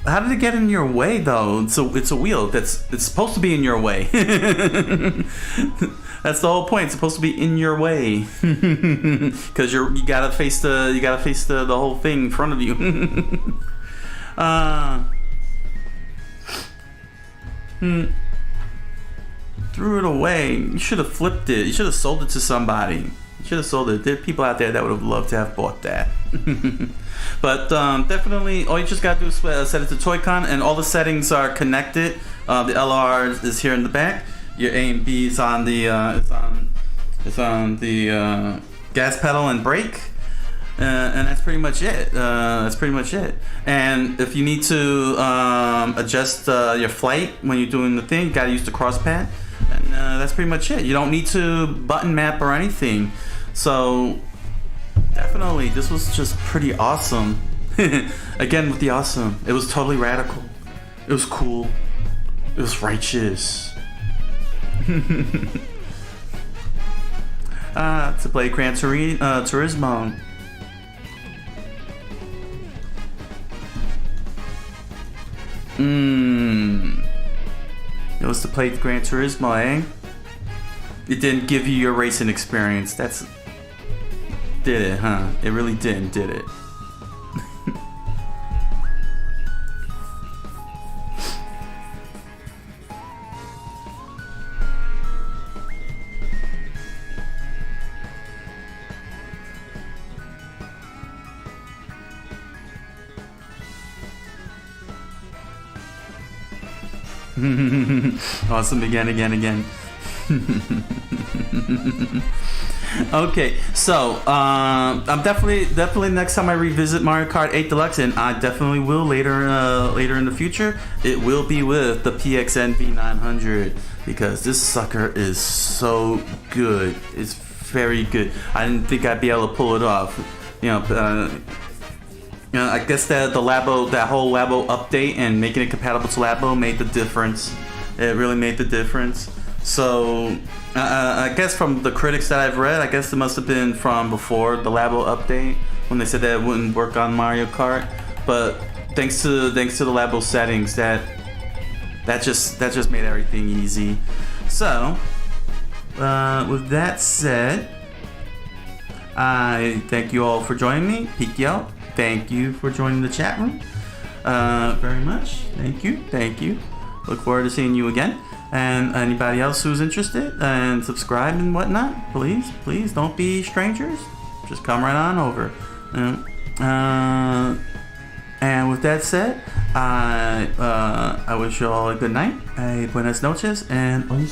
Speaker 1: How did it get in your way though? It's a wheel it's supposed to be in your way. That's the whole point. It's supposed to be in your way, because you gotta face the whole thing in front of you. Threw it away. You should have flipped it. You should have sold it to somebody. You should have sold it. There are people out there that would have loved to have bought that. But definitely, all you just gotta do is set it to Toy-Con, and all the settings are connected. The LR is here in the back. Your A and B is on the gas pedal and brake, and that's pretty much it. And if you need to adjust your flight when you're doing the thing, you gotta use the cross pad, and that's pretty much it. You don't need to button map or anything. So definitely, this was just pretty awesome. Again with the awesome, it was totally radical. It was cool. It was righteous. To play Gran Turismo. It was to play Gran Turismo, eh? It didn't give you your racing experience. Did it, huh? It really didn't, did it? Awesome, again. Okay, so I'm definitely next time I revisit Mario Kart 8 Deluxe, and I definitely will later in the future, it will be with the PXN V900, because this sucker is so good. It's very good. I didn't think I'd be able to pull it off. I guess that that whole Labo update and making it compatible to Labo made the difference. It really made the difference. So I guess from the critics that I've read, I guess it must have been from before the Labo update when they said that it wouldn't work on Mario Kart. But thanks to the Labo settings, that just made everything easy. So with that said, I thank you all for joining me. Pikio, thank you for joining the chat room very much. Thank you. Look forward to seeing you again. And anybody else who's interested and subscribe and whatnot, please don't be strangers. Just come right on over. And with that said, I wish you all a good night, buenas noches, and hoy